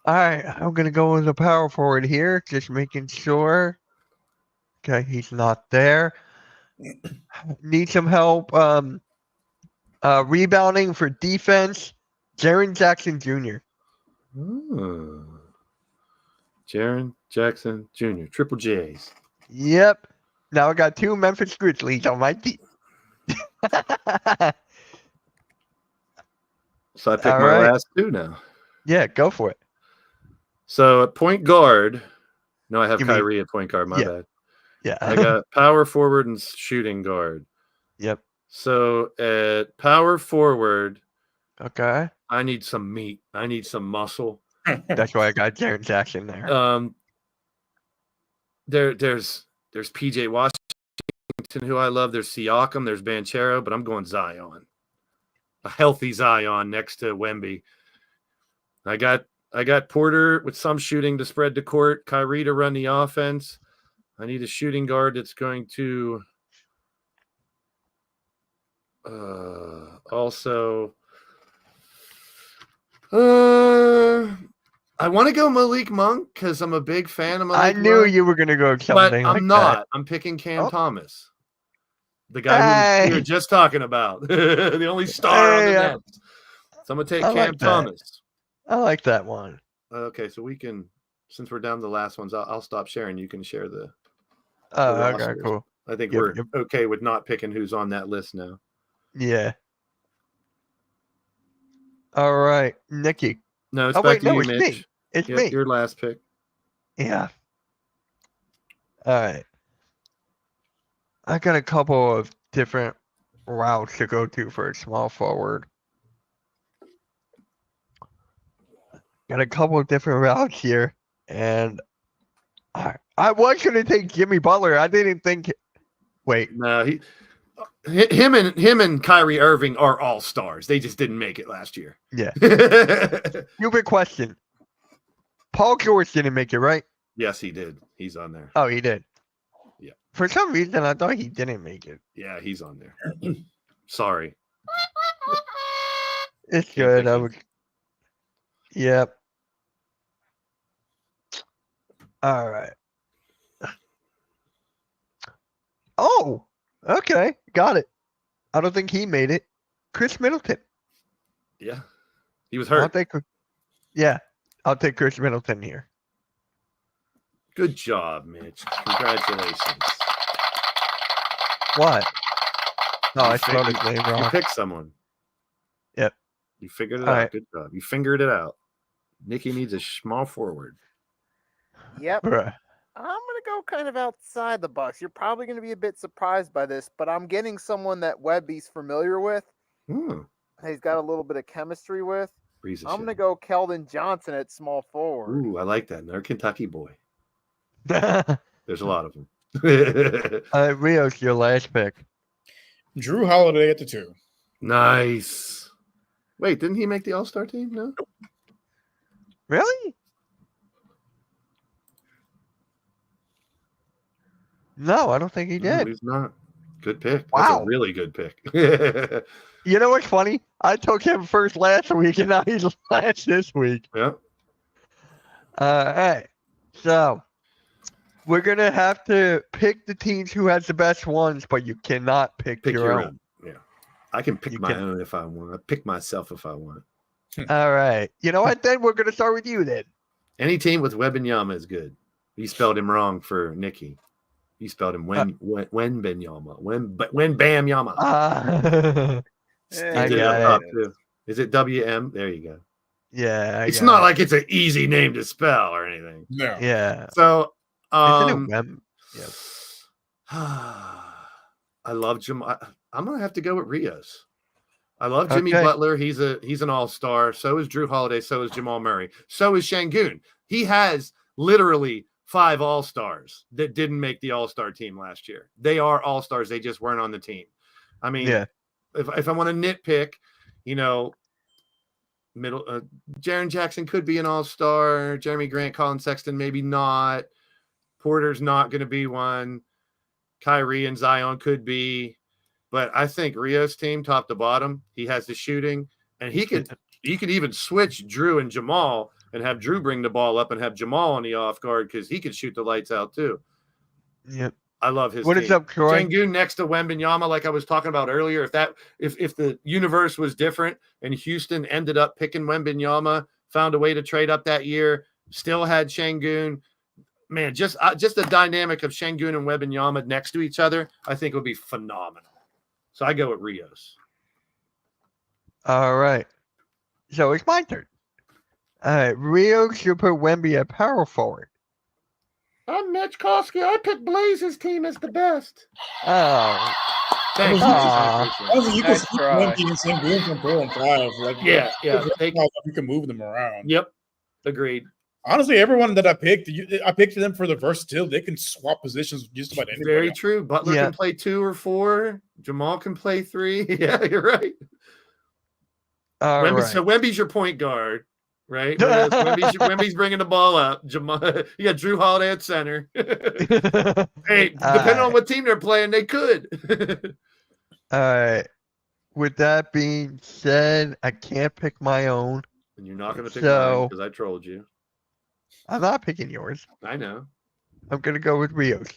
All right, I'm going to go with the power forward here, just making sure. Okay, he's not there. Need some help rebounding for defense. Jaren Jackson Jr. Jaren Jackson Jr. Triple J's. Yep. Now I got 2 Memphis Grizzlies on my team. So I picked my last 2 now. Yeah, go for it. So at point guard, no, I have Kyrie at point guard. My bad. Yeah. I got power forward and shooting guard. Yep. So at power forward, okay, I need some meat. I need some muscle. That's why I got Jaren Jackson there. There's PJ Washington, who I love. There's Siakam. There's Banchero, but I'm going Zion. A healthy Zion next to Wemby. I got Porter with some shooting to spread the court. Kyrie to run the offense. I need a shooting guard that's going to also. I want to go Malik Monk because I'm a big fan of Malik Monk. I knew you were going to go something. But I'm not. I'm picking Cam Thomas. The guy who we were just talking about. The only star on the net. So I'm going to take Cam Thomas. I like that one. Okay, so we can, since we're down to the last ones, I'll stop sharing. You can share the. Okay, cool. I think we're okay with not picking who's on that list now. Yeah. All right, Nikki. No, it's back to you, Mitch. Me. It's me. Your last pick. Yeah. All right. I got a couple of different routes to go to for a small forward. Got a couple of different routes here, and I I was going to take Jimmy Butler. I didn't think. Wait. No, him and Kyrie Irving are all stars. They just didn't make it last year. Yeah. Stupid question. Paul George didn't make it, right? Yes, he did. He's on there. Oh, he did. Yeah. For some reason, I thought he didn't make it. Yeah, he's on there. Sorry. It's good. Yep. All right. Oh, okay. Got it. I don't think he made it. Chris Middleton. Yeah. He was hurt. I'll take Chris Middleton here. Good job, Mitch. Congratulations. What? No, I spelled his name You wrong. picked someone. Yep. You figured it All out. right. Good job. You fingered it out. Nikki needs a small forward. Yep. Bruh. I'm gonna go kind of outside the box. You're probably gonna be a bit surprised by this, but I'm getting someone that Webby's familiar with. He's got a little bit of chemistry with. I'm gonna go Keldon Johnson at small forward. Ooh, I like that. Another Kentucky boy. There's a lot of them. Rio's your last pick. Drew Holiday at the 2. Nice. Wait, didn't he make the All-Star team? No. Really? No, I don't think he No, did. he's not. Good pick. Wow. That's a really good pick. You know what's funny? I took him first last week, and now he's last this week. Yeah. All right. So we're gonna have to pick the teams who has the best ones, but you cannot pick your own. Yeah. I can pick my own if I want. I pick myself if I want. All right. You know what? Then we're gonna start with you then. Any team with Wembanyama is good. You spelled him wrong for Nikki. You spelled him Wembanyama. When Bam Yama. I got it. Is it WM? There you go. Yeah. It's not like it's an easy name to spell or anything. No. Yeah. So Isn't it Wem? Yep. I love Jamal. I'm gonna have to go with Rios. I love Jimmy Butler. He's an all-star. So is Drew Holiday. So is Jamal Murray. So is Şengün. He has literally 5 all-stars that didn't make the all-star team last year. They are all-stars. They just weren't on the team. I mean, if I want to nitpick, Jaren Jackson could be an all-star. Jeremy Grant, Colin Sexton, maybe not. Porter's not going to be one. Kyrie and Zion could be. But I think Rio's team, top to bottom, he has the shooting, and he could even switch Drew and Jamal and have Drew bring the ball up and have Jamal on the off guard because he could shoot the lights out too. Yep. I love his What team. is up, Troy? Şengün next to Wembanyama, like I was talking about earlier. If the universe was different and Houston ended up picking Wembanyama, found a way to trade up that year, still had Şengün, man, just the dynamic of Şengün and Wembanyama next to each other, I think would be phenomenal. So I go with Rios. All right. So it's my turn. All right. Rio should put Wemby at power forward. I'm Mitch Koski. I picked Blaze's team as the best. Oh. Thanks. You can keep Wemby in the same room from 4 and 5. Yeah. You can move them around. Yep. Agreed. Honestly, everyone that I picked them for the versatility. They can swap positions just about anybody. Very true. Butler can play 2 or 4. Jamal can play 3. Yeah, you're right. Right. So Wemby's your point guard, right? Wemby's bringing the ball up. Jamal, you got Drew Holiday at center. Hey, depending on what team they're playing, they could. All right. With that being said, I can't pick my own. And you're not going to pick mine because I trolled you. I'm not picking yours. I know. I'm going to go with Rio's.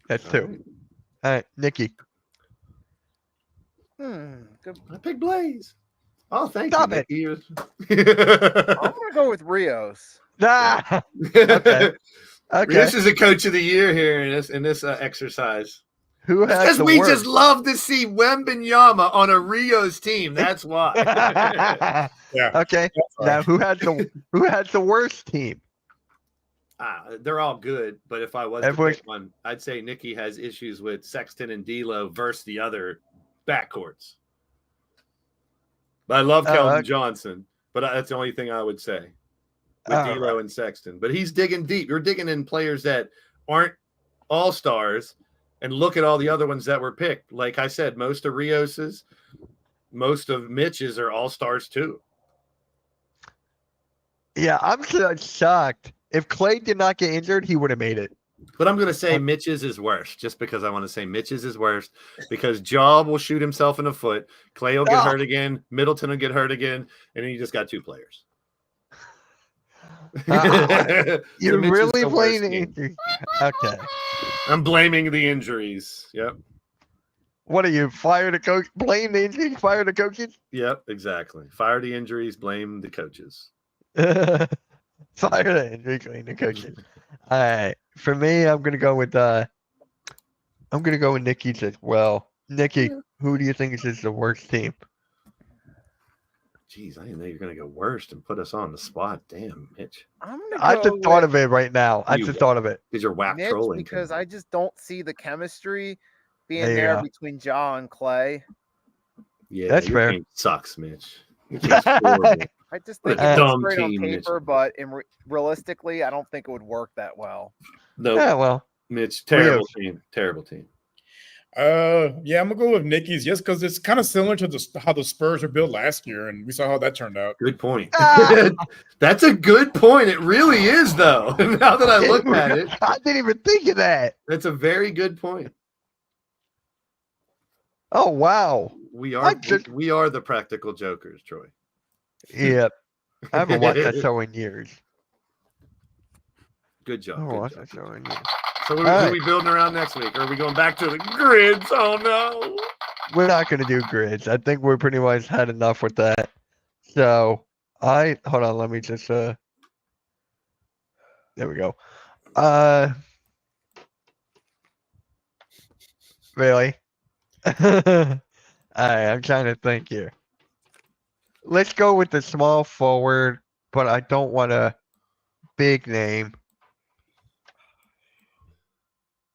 That's 2. All right, Nikki. Good. I picked Blaze. Oh, thank you. Stop it. I'm going to go with Rios. Ah! Okay. Rios is a coach of the year here in this exercise. Who has because we just love to see Wembanyama on a Rios team. That's why. Yeah. Okay. Now who has the worst team? They're all good, but if I was to pick one, I'd say Nikki has issues with Sexton and D'Lo versus the other backcourts. But I love Keldon Johnson, but that's the only thing I would say with D'Lo and Sexton. But he's digging deep. You're digging in players that aren't all-stars, and look at all the other ones that were picked. Like I said, most of Rios's, most of Mitch's are all-stars too. Yeah, I'm shocked. If Clay did not get injured, he would have made it. But I'm going to say Mitch's is worse, just because I want to say Mitch's is worse, because Jaw will shoot himself in the foot. Clay will get hurt again. Middleton will get hurt again. And then you just got 2 players. You're really playing the injuries. Okay. I'm blaming the injuries. Yep. What are you? Fire the coach? Blame the injuries? Fire the coaches? Yep, exactly. Fire the injuries, blame the coaches. Fire the injuries, blame the coaches. All right. For me, I'm gonna go with Nikki's as well. Nikki, who do you think is the worst team? Jeez, I didn't know you're gonna go worst and put us on the spot. Damn, Mitch. I just thought of it right now. I just thought of it. Because you're whack trolling. Because I just don't see the chemistry being there between Ja and Clay. Yeah, that's fair. Team sucks, Mitch. I just think it's great on paper, but realistically, I don't think it would work that well. No. Yeah, well, Mitch, terrible team. Terrible team. Yeah, I'm gonna go with Nikki's just because it's kind of similar to how the Spurs were built last year, and we saw how that turned out. Good point. That's a good point. It really is, though. Now that I look at it, I didn't even think of that. That's a very good point. Oh wow, we are the practical jokers, Troy. Yep, I haven't watched that show in years. Good job. I haven't watched that show in years. So what are we building around next week? Or are we going back to the grids? Oh, no. We're not going to do grids. I think we're pretty much had enough with that. So, hold on. Let me just, there we go. Really? Alright, I'm trying to think here. Let's go with the small forward, but I don't want a big name.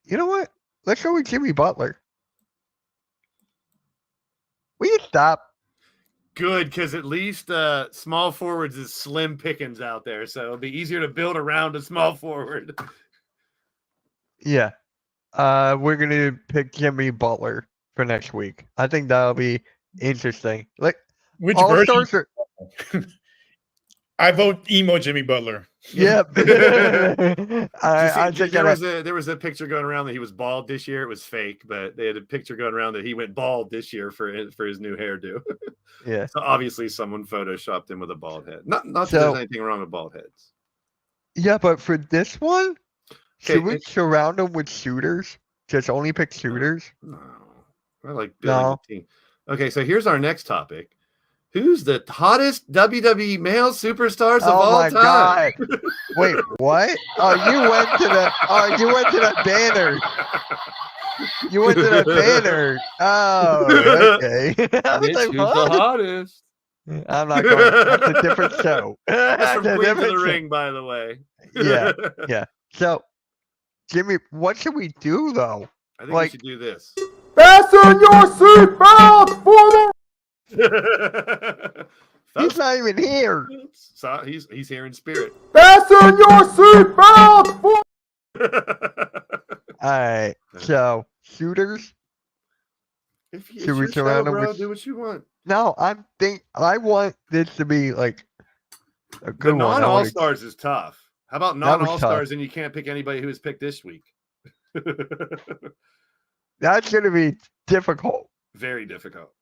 You know what? Let's go with Jimmy Butler. Will you stop? Good, because at least small forwards is slim pickings out there, so it'll be easier to build around a small forward. Yeah. We're going to pick Jimmy Butler for next week. I think that'll be interesting. Like, which version? I vote emo Jimmy Butler. Yep. There was a picture going around that he was bald this year. It was fake, but they had a picture going around that he went bald this year for his new hairdo. Yeah. So obviously someone photoshopped him with a bald head. Not that there's anything wrong with bald heads. Yeah, but for this one, should we surround them with shooters? Just only pick shooters? No. I like building the team. Okay, so here's our next topic. Who's the hottest WWE male superstars of all time? God. Wait, what? You went to the banner. You went to the banner. Oh, okay. Mitch, who's the hottest? I'm not going. That's a different show. That's from Queen of the Ring, by the way. Yeah. So, Jimmy, what should we do though? I think we should do this. Fasten your seatbelt for the. He's not even here. So he's here in spirit. Fasten your seatbelt for. All right. So shooters. Should we surround them with? Do what you want. No, I want this to be like a good one. Non-all-stars is tough. How about non-all-stars and you can't pick anybody who was picked this week? That's going to be difficult. Very difficult.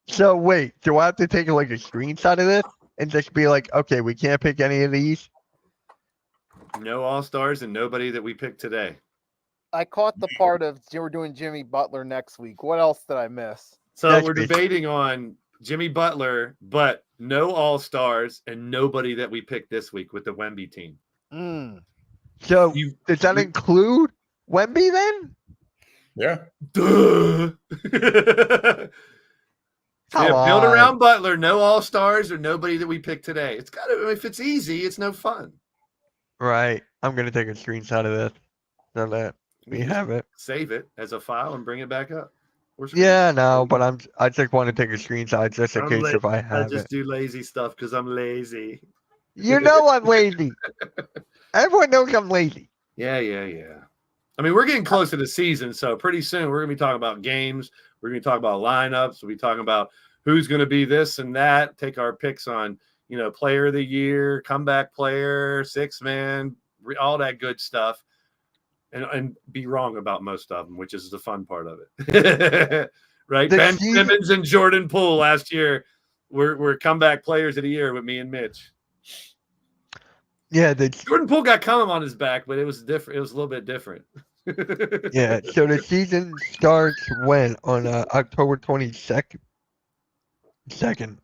So wait, do I have to take like a screenshot of this and just be like, okay, we can't pick any of these? No all-stars and nobody that we picked today. I caught the part of we're doing Jimmy Butler next week. What else did I miss? So we're debating on Jimmy Butler, but no all-stars and nobody that we picked this week with the Wemby team. So does that include Wemby then? Yeah. Duh. Build around Butler, no all-stars or nobody that we picked today. It's got to. If it's easy, it's no fun. Right. I'm gonna take a screenshot of this so that we have it. Save it as a file and bring it back up. Yeah, no, but I just want to take a screenshot just in case if I have it. I just do lazy stuff because I'm lazy. You know I'm lazy. Everyone knows I'm lazy. Yeah. I mean, we're getting close to the season, so pretty soon we're going to be talking about games. We're going to talk about lineups. We'll be talking about who's going to be this and that. Take our picks on, player of the year, comeback player, 6-man, all that good stuff, and be wrong about most of them, which is the fun part of it. Right? Ben Simmons and Jordan Poole last year were comeback players of the year with me and Mitch. Yeah, Jordan Poole got cum on his back, but it was different. It was a little bit different. Yeah, so the season starts when? On October 22nd? Second.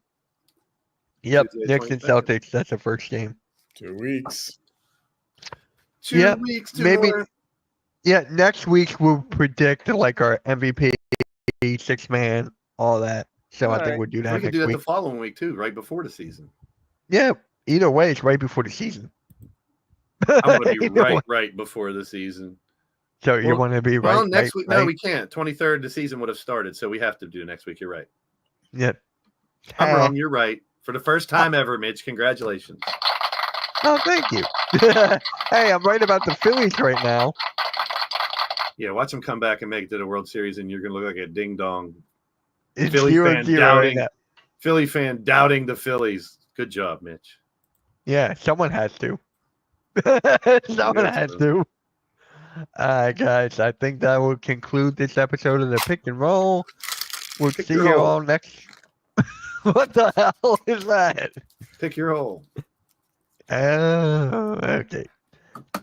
Yep, Knicks and Celtics. That's the first game. 2 weeks. 2 weeks. Maybe. Yeah, next week we'll predict like our MVP, 6-man, all that. So I think we'll do that. We could do that the following week too, right before the season. Yeah, either way, it's right before the season. I'm going to be right before the season. So you want to be right? Well, next week, no, we can't. 23rd, the season would have started, so we have to do next week. You're right. Yep. I'm wrong. You're right. For the first time ever, Mitch, congratulations. Oh, thank you. Hey, I'm right about the Phillies right now. Yeah, watch them come back and make it to the World Series, and you're going to look like a ding-dong. It's Philly fan doubting the Phillies. Good job, Mitch. Yeah, someone has to. Someone has to. All right, guys. I think that will conclude this episode of the Pick and Roll. We'll see you all next. What the hell is that? Pick your hole. Oh, okay.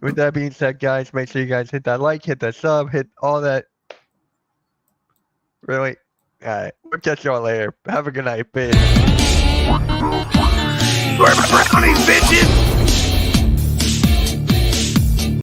With that being said, guys, make sure you guys hit that like, hit that sub, hit all that. Really? All right. We'll catch y'all later. Have a good night, bitch. We're brownies, bitches.